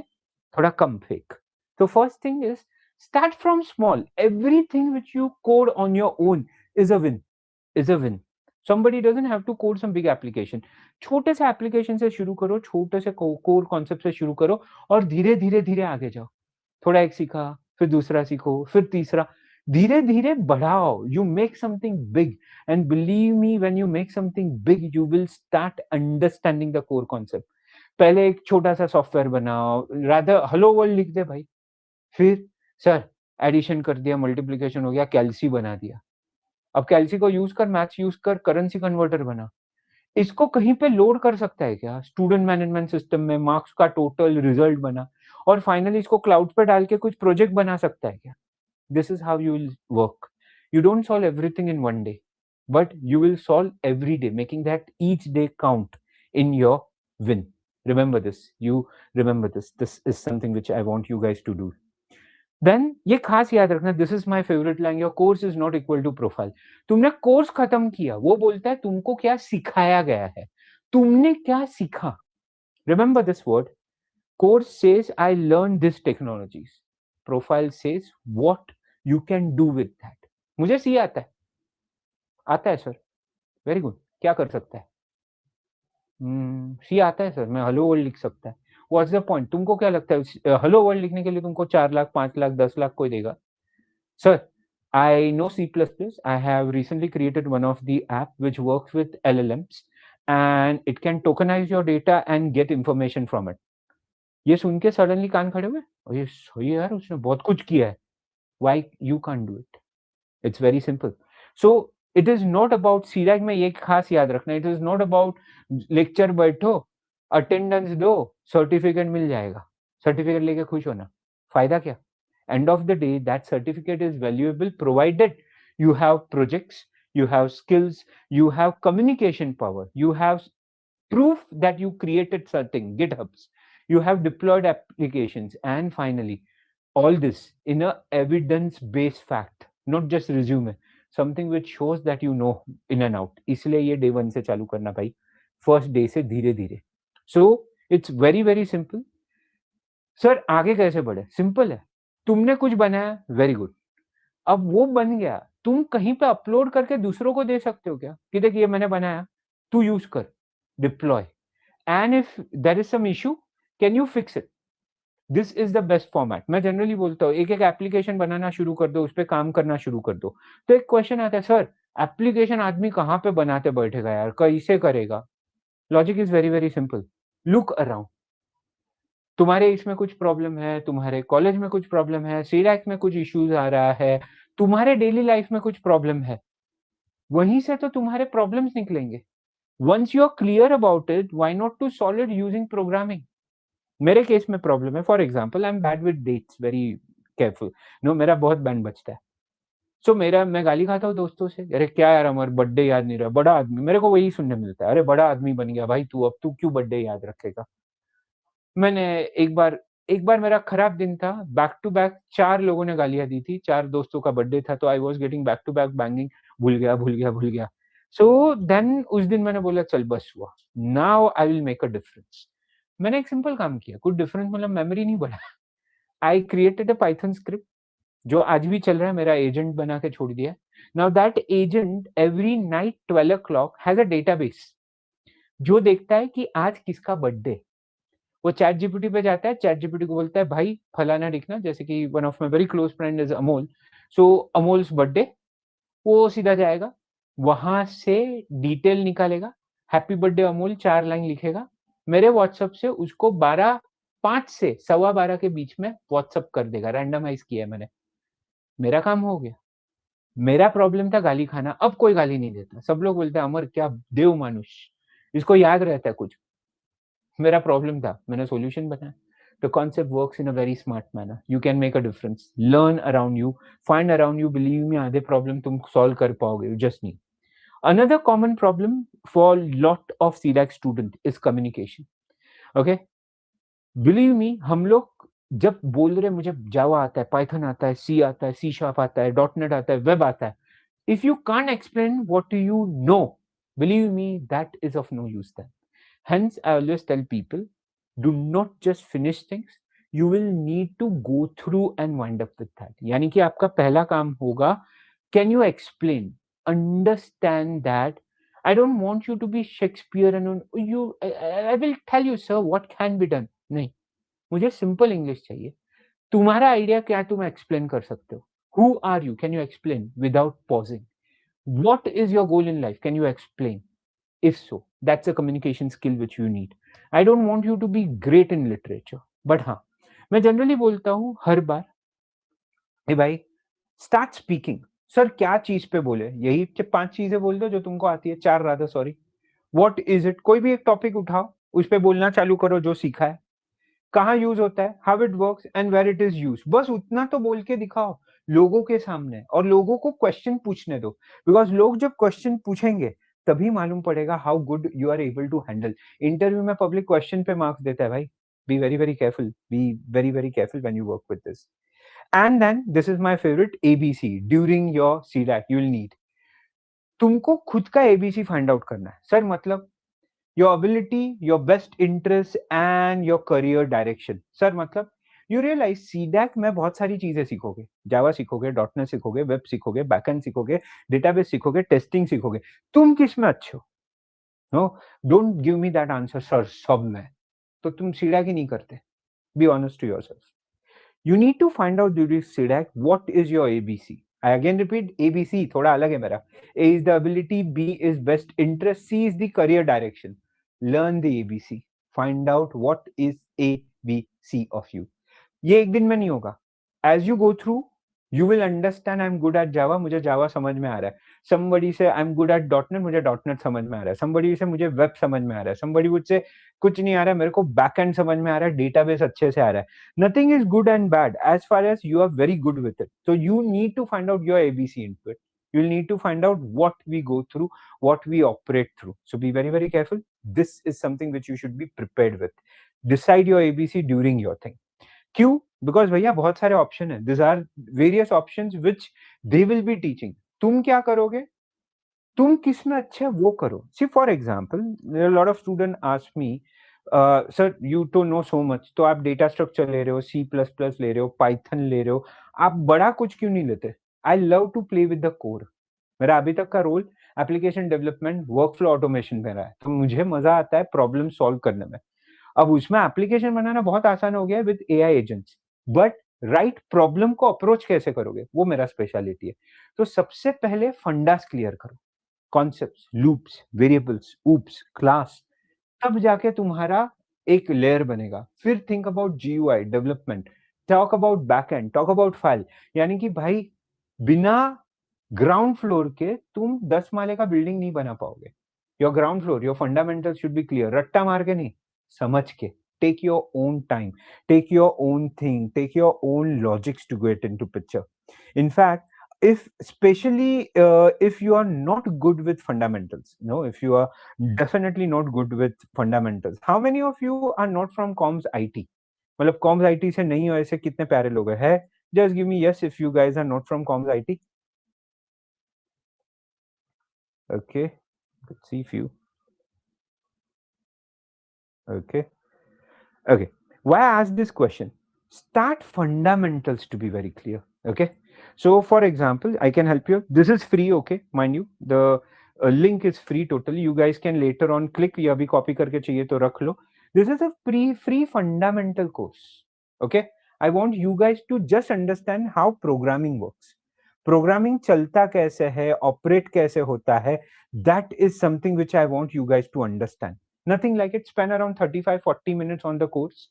[SPEAKER 1] थोड़ा कम फेक. तो first thing is, start from small. Everything which you code on your own is a win, is a win. somebody doesn't have to code some big application. छोटे से एप्लीकेशन से शुरू करो, छोटे से कोर कॉन्सेप्ट से शुरू करो, और धीरे धीरे धीरे आगे जाओ. थोड़ा एक सीखा, फिर दूसरा सीखो, फिर तीसरा, धीरे धीरे बढ़ाओ. You make something big, and believe me, when you make something big, you will start understanding the core concept. पहले एक छोटा सा सॉफ्टवेयर बनाओ, रादर हेलो वर्ल्ड लिख दे भाई. फिर सर एडिशन कर दिया, मल्टीप्लीकेशन हो गया, कैल्सी बना दिया. अब कैल्सी को यूज कर, मैथ्स यूज कर, करेंसी कन्वर्टर बना. इसको कहीं पे लोड कर सकता है क्या? स्टूडेंट मैनेजमेंट सिस्टम में मार्क्स का टोटल रिजल्ट बना, और फाइनली इसको क्लाउड पे डाल के कुछ प्रोजेक्ट बना सकता है क्या? This is how you will work. You don't solve everything in 1 day, but you will solve every day, making that each day count in your win. Remember this, you remember this. This is something which I want you guys to do. Then ये खास याद रखना, this is my favourite line, your course is not equal to profile. तुमने course खत्म किया, वो बोलता है तुमको क्या सिखाया गया है, तुमने क्या सीखा. Remember this word. Course says I learn this technologies. Profile says what you can do with that. मुझे सी आता है, आता है सर, वेरी गुड, क्या कर सकता है? सी आता है सर, मैं हेलो वर्ल्ड लिख सकता है. What's the point? तुमको क्या लगता है हेलो वर्ल्ड लिखने के लिए तुमको 4 लाख 5 लाख 10 लाख कोई देगा? Sir I know C++. I have recently created one of the app which works with LLMs and it can tokenize your data and get information from it. ये सुन के सडनली कान खड़े हुए, और ये सही है यार, उसने बहुत कुछ किया है. Why you can't do it? It's very simple. So it is not about सीरैक में ये खास याद रखना. It is not about lecture बैठो, अटेंडेंस दो, सर्टिफिकेट मिल जाएगा. सर्टिफिकेट लेके खुश होना, फायदा क्या? End of the day, that certificate is valuable provided you have projects, you have skills, you have communication power, you have proof that you created certain GitHubs, you have deployed applications, and finally, all this in a evidence-based fact, not just resume, something which shows that you know in and out. इसलिए ये day one से चालू करना भाई, first day से धीरे धीरे. So it's very very simple. Sir आगे कैसे बढ़े? सिंपल है. तुमने कुछ बनाया, वेरी गुड. अब वो बन गया, तुम कहीं पे अपलोड करके दूसरों को दे सकते हो क्या कि देख ये मैंने बनाया, तू यूज कर, deploy, and if there is some issue, can you fix it? This is the best format. मैं जनरली बोलता हूँ एक एक एप्लीकेशन बनाना शुरू कर दो, उस पर काम करना शुरू कर दो. तो एक क्वेश्चन आता है, सर एप्लीकेशन आदमी कहाँ पे बनाते बैठेगा यार, कैसे करेगा? Logic is very very simple. Look around. तुम्हारे इसमें कुछ प्रॉब्लम है, तुम्हारे कॉलेज में कुछ प्रॉब्लम है, सीरैक में कुछ इश्यूज आ रहा है, तुम्हारे डेली लाइफ में कुछ प्रॉब्लम है, वहीं से तो तुम्हारे प्रॉब्लम्स निकलेंगे. Once you are clear about it, why not to solve it using programming? मेरे केस में प्रॉब्लम है, for example I am bad with dates, very careful. No, मेरा बहुत बैंड बजता है. सो मेरा मैं गाली खाता हूँ दोस्तों से, अरे क्या यार अमर बर्थडे याद नहीं रहा, बड़ा आदमी. मेरे को वही सुनने मिलता है, अरे बड़ा आदमी बन गया भाई तू, अब तू क्यों बर्थडे याद रखेगा? मैंने एक बार मेरा खराब दिन था, बैक टू बैक 4 लोगों ने गालियाँ दी थी, 4 दोस्तों का बर्थडे था, तो I was getting back to back banging, भूल गया, भूल गया, भूल गया. सो देन उस दिन मैंने बोला चल बस हुआ, now I will make a difference. मैंने एक सिंपल काम किया, कुछ डिफरेंस मतलब मेमोरी नहीं बढ़ाया. I created a Python script जो आज भी चल रहा है, मेरा एजेंट बना के छोड़ दिया. Now that agent every night 12 o'clock has a database जो देखता है कि आज किसका बर्थडे. वो चैट जीपीटी पे जाता है, चैट जीपीटी को बोलता है भाई फलाना लिखना, जैसे कि one of my very close friend is Amol, so Amol's birthday. वो सीधा जाएगा, वहां से डिटेल निकालेगा, हैप्पी बर्थडे अमोल 4 लाइन लिखेगा, मेरे व्हाट्सएप से उसको 5 से 12:15 के बीच में व्हाट्सएप कर देगा. रैंडमाइज किया है मैंने, मेरा काम हो गया. मेरा प्रॉब्लम था गाली खाना, अब कोई गाली नहीं देता. सब लोग बोलते हैं अमर क्या देव मानुष, इसको याद रहता है कुछ. मेरा प्रॉब्लम था, मैंने सॉल्यूशन बनाया. The concept works in a very smart manner. You can make a difference. Learn around you, find around you. Believe me, आधे problem तुम solve कर पाओगे. You just need. Another common problem for lot of CDAC student is communication. Okay? Believe me, हम लोग जब बोल रहे मुझे जावा आता है, पाइथन आता है, सी आता है, सी शार्प आता है, डॉट नेट आता है, वेब आता है. If you can't explain what you know, believe me, that is of no use then. Hence, I always tell people, do not just finish things. You will need to go through and wind up with that. यानी कि आपका पहला काम होगा, can you explain, understand that. I don't want you to be Shakespeare and I will tell you sir what can be done. नहीं, मुझे simple English चाहिए. तुम्हारा आइडिया क्या तुम एक्सप्लेन कर सकते हो? Who are you? Can you explain without pausing? What is your goal in life? Can you explain? If so, that's a communication skill which you need. I don't want you to be great in literature, but हाँ, मैं generally बोलता हूँ हर बार, ए भाई start speaking. Sir क्या चीज पे बोले? यही 5 चीजें बोल दो जो तुमको आती है, 4 Radha sorry. What is it? कोई भी एक टॉपिक उठाओ, उस पे बोलना चालू करो जो सीखा है, कहाँ यूज होता है, how it works and where it is use. बस उतना तो बोल के दिखाओ लोगों के सामने, और लोगों को क्वेश्चन पूछने दो. बिकॉज लोग जब क्वेश्चन पूछेंगे तभी मालूम पड़ेगा how good you are able to handle. Interview में पब्लिक क्वेश्चन पे मार्क्स देता है भाई. Be very very careful, be very very careful when you work with this. And then this is my favourite ABC during your CDAC. You will need, तुमको खुद का ABC find out करना है. Sir मतलब your ability, your best interest and your career direction. Sir मतलब you realize CDAC में बहुत सारी चीजें सीखोगे, जावा सीखोगे, डॉटनेट सीखोगे, वेब सीखोगे, बैकएंड सीखोगे, डेटाबेस सीखोगे, टेस्टिंग सीखोगे. तुम किस में अच्छे हो? No, don't give me that answer sir सब में. तो तुम CDAC ही नहीं करते. Be honest to yourself. You need to find out during CDAC what is your ABC. I again repeat, ABC थोड़ा अलग है मेरा. A is the ability, B is best interest, C is the career direction. Learn the ABC. Find out what is A, B, C of you. ये एक दिन में नहीं होगा. As you go through, you will understand I'm good at Java, मुझे Java समझ में आ रहा है. Somebody say I'm good at .NET, मुझे .NET समझ में आ रहा है. Somebody say मुझे web समझ में आ रहा है. Somebody would say कुछ नहीं आ रहा है, मेरे को backend समझ में आ रहा है, database अच्छे से आ रहा है. Nothing is good and bad as far as you are very good with it. So you need to find out your ABC into it. You'll need to find out what we go through, what we operate through. So be very, very careful. This is something which you should be prepared with. Decide your ABC during your thing. क्यों? Because भैया बहुत सारे option है. This are various options which they will be teaching. तुम क्या करोगे? तुम किस में अच्छे है वो करो. See for example, lot of student ask me, sir you तो नो सो मच, तो आप डेटा स्ट्रक्चर ले रहे हो, सी प्लस प्लस ले रहे हो, पाइथन ले रहे हो, आप बड़ा कुछ क्यों नहीं लेते? I love to play with the core. मेरा अभी तक का role application development, workflow automation में रहा है, तो मुझे मजा आता है प्रॉब्लम सॉल्व करने में. अब उसमें एप्लीकेशन बनाना बहुत आसान हो गया है with AI agents, but right problem को अप्रोच कैसे करोगे वो मेरा स्पेशलिटी है. तो सबसे पहले फंडास क्लियर करो. Concepts, loops, variables, oops, class, तब जाके तुम्हारा एक लेयर बनेगा. फिर think about GUI development, talk about backend, talk about file. यानी कि भाई बिना ग्राउंड फ्लोर के तुम 10 माले का बिल्डिंग नहीं बना पाओगे. Your ground floor, your fundamental should be clear. रट्टा मार के नहीं, समझ के. Take your own time, take your own thing, take your own logics to get into picture. In fact, if especially if you are not good with fundamentals, if you are definitely not good with fundamentals, how many of you are not from comms IT? मतलब comms IT से नहीं हो ऐसे कितने प्यारे लोग हैं? Just give me yes if you guys are not from comms IT. Okay, let's see few. Okay. Okay. Why I ask this question? Start fundamentals to be very clear. Okay. So, for example, I can help you. This is free. Okay, mind you, the link is free totally. You guys can later on click. या भी copy करके चाहिए तो रख लो. This is a free fundamental course. Okay. I want you guys to just understand how programming works. Programming चलता कैसे है, operate कैसे होता है. That is something which I want you guys to understand. Nothing like it. Spend around 35-40 minutes on the course.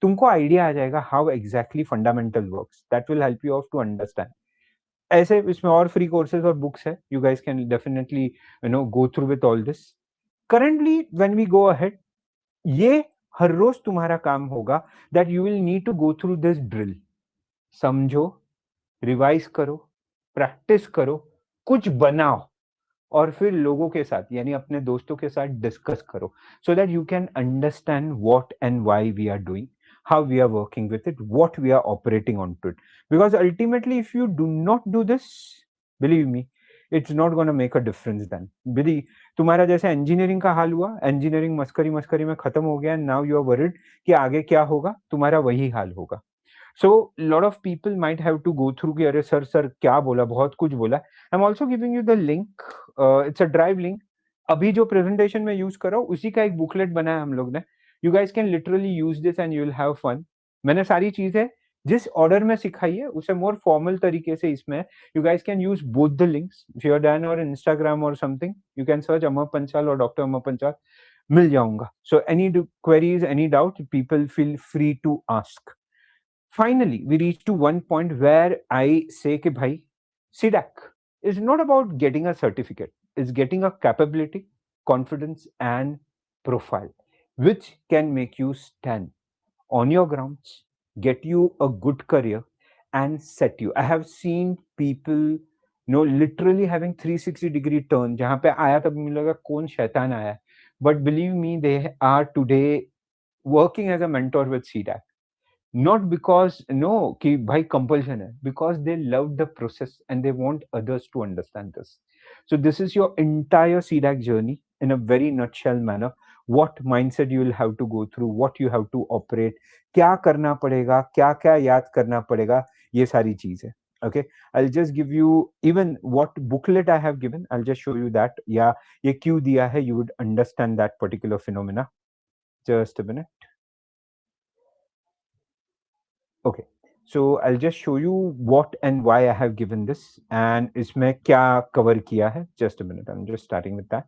[SPEAKER 1] तुमको idea आ जाएगा how exactly fundamental works. That will help you out to understand. ऐसे इसमें और free courses और books है. You guys can definitely go through with all this. Currently, when we go ahead, ये हर रोज तुम्हारा काम होगा that you will need to go through this drill. समझो, रिवाइज करो, प्रैक्टिस करो, कुछ बनाओ और फिर लोगों के साथ यानी अपने दोस्तों के साथ डिस्कस करो, so that you can understand what and why we are doing, how we are working with it, what we are operating onto it. Because ultimately, if you do not do this, believe me, it's not going to make a difference then. Believe, तुम्हारा जैसे engineering का हाल हुआ, engineering मस्करी मस्करी में खत्म हो गया, नाउ यू आर वरीड कि आगे क्या होगा, तुम्हारा वही हाल होगा. So lot of people might have to go through कि अरे सर क्या बोला, बहुत कुछ बोला. I'm also giving you the link. It's a drive link. अभी जो प्रेजेंटेशन में यूज कर रहा हूँ उसी का एक बुकलेट बनाया हम लोग ने. You guys can literally use this and you will have fun. मैंने सारी चीजें जिस ऑर्डर में सिखाई है उसे मोर फॉर्मल तरीके से इसमें. You guys can use both the links. If you're done or Instagram or something, you can search Amar Panchal or Dr. Amar Panchal. मिल जाऊंगा. So any queries, any doubt, people feel free to ask. Finally, we reach to one point where I say कि भाई, CDAC is not about getting a certificate. It's getting a capability, confidence, and profile, which can make you stand on your grounds, get you a good career, and set you. I have seen people, literally having 360-degree turn. जहाँ पे आया तब मुझे लगा कौन शैतान आया. But believe me, they are today working as a mentor with CDAC. Not because कि भाई compulsion है, because they love the process and they want others to understand this. So this is your entire CDAC journey in a very nutshell manner. What mindset you will have to go through, what you have to operate, क्या करना पड़ेगा, क्या क्या याद करना पड़ेगा, ये सारी चीज है. Okay, I'll just give you even what booklet I have given. I'll just show you that. या ये क्यों दिया है, you would understand that particular phenomena. Just a minute. Okay. So I'll just show you what and why I have given this and इसमें क्या cover किया है. Just a minute, I'm just starting with that.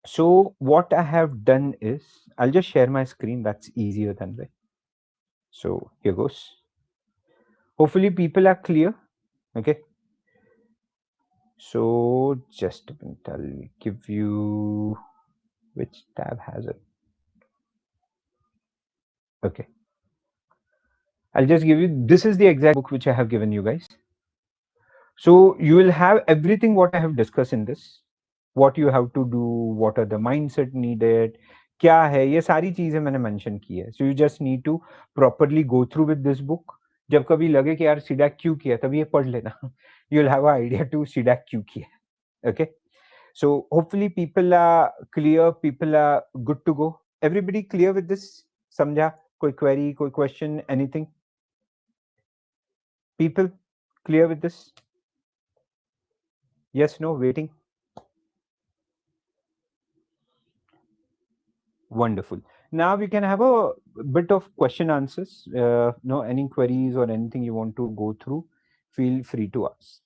[SPEAKER 1] So what I have done is, I'll just share my screen. That's easier than way. So here goes. Hopefully people are clear. Okay. So just a minute, I'll give you, which tab has it? Okay. I'll just give you, this is the exact book which I have given you guys. So you will have everything what I have discussed in this. What you have to do, what are the mindset needed, क्या है, ये सारी चीजें मैंने mention की है. So you just need to properly go through with this book. जब कभी लगे कि यार सीडैक क्यों किया, तभी ये पढ़ लेना. You'll have an idea to CDAC क्यों किया. Okay. So hopefully people are clear, people are good to go. Everybody clear with this? समझा? कोई query, कोई question, anything? People clear with this? Yes, no, waiting. Wonderful. Now we can have a bit of question answers. No, any queries or anything you want to go through, feel free to ask.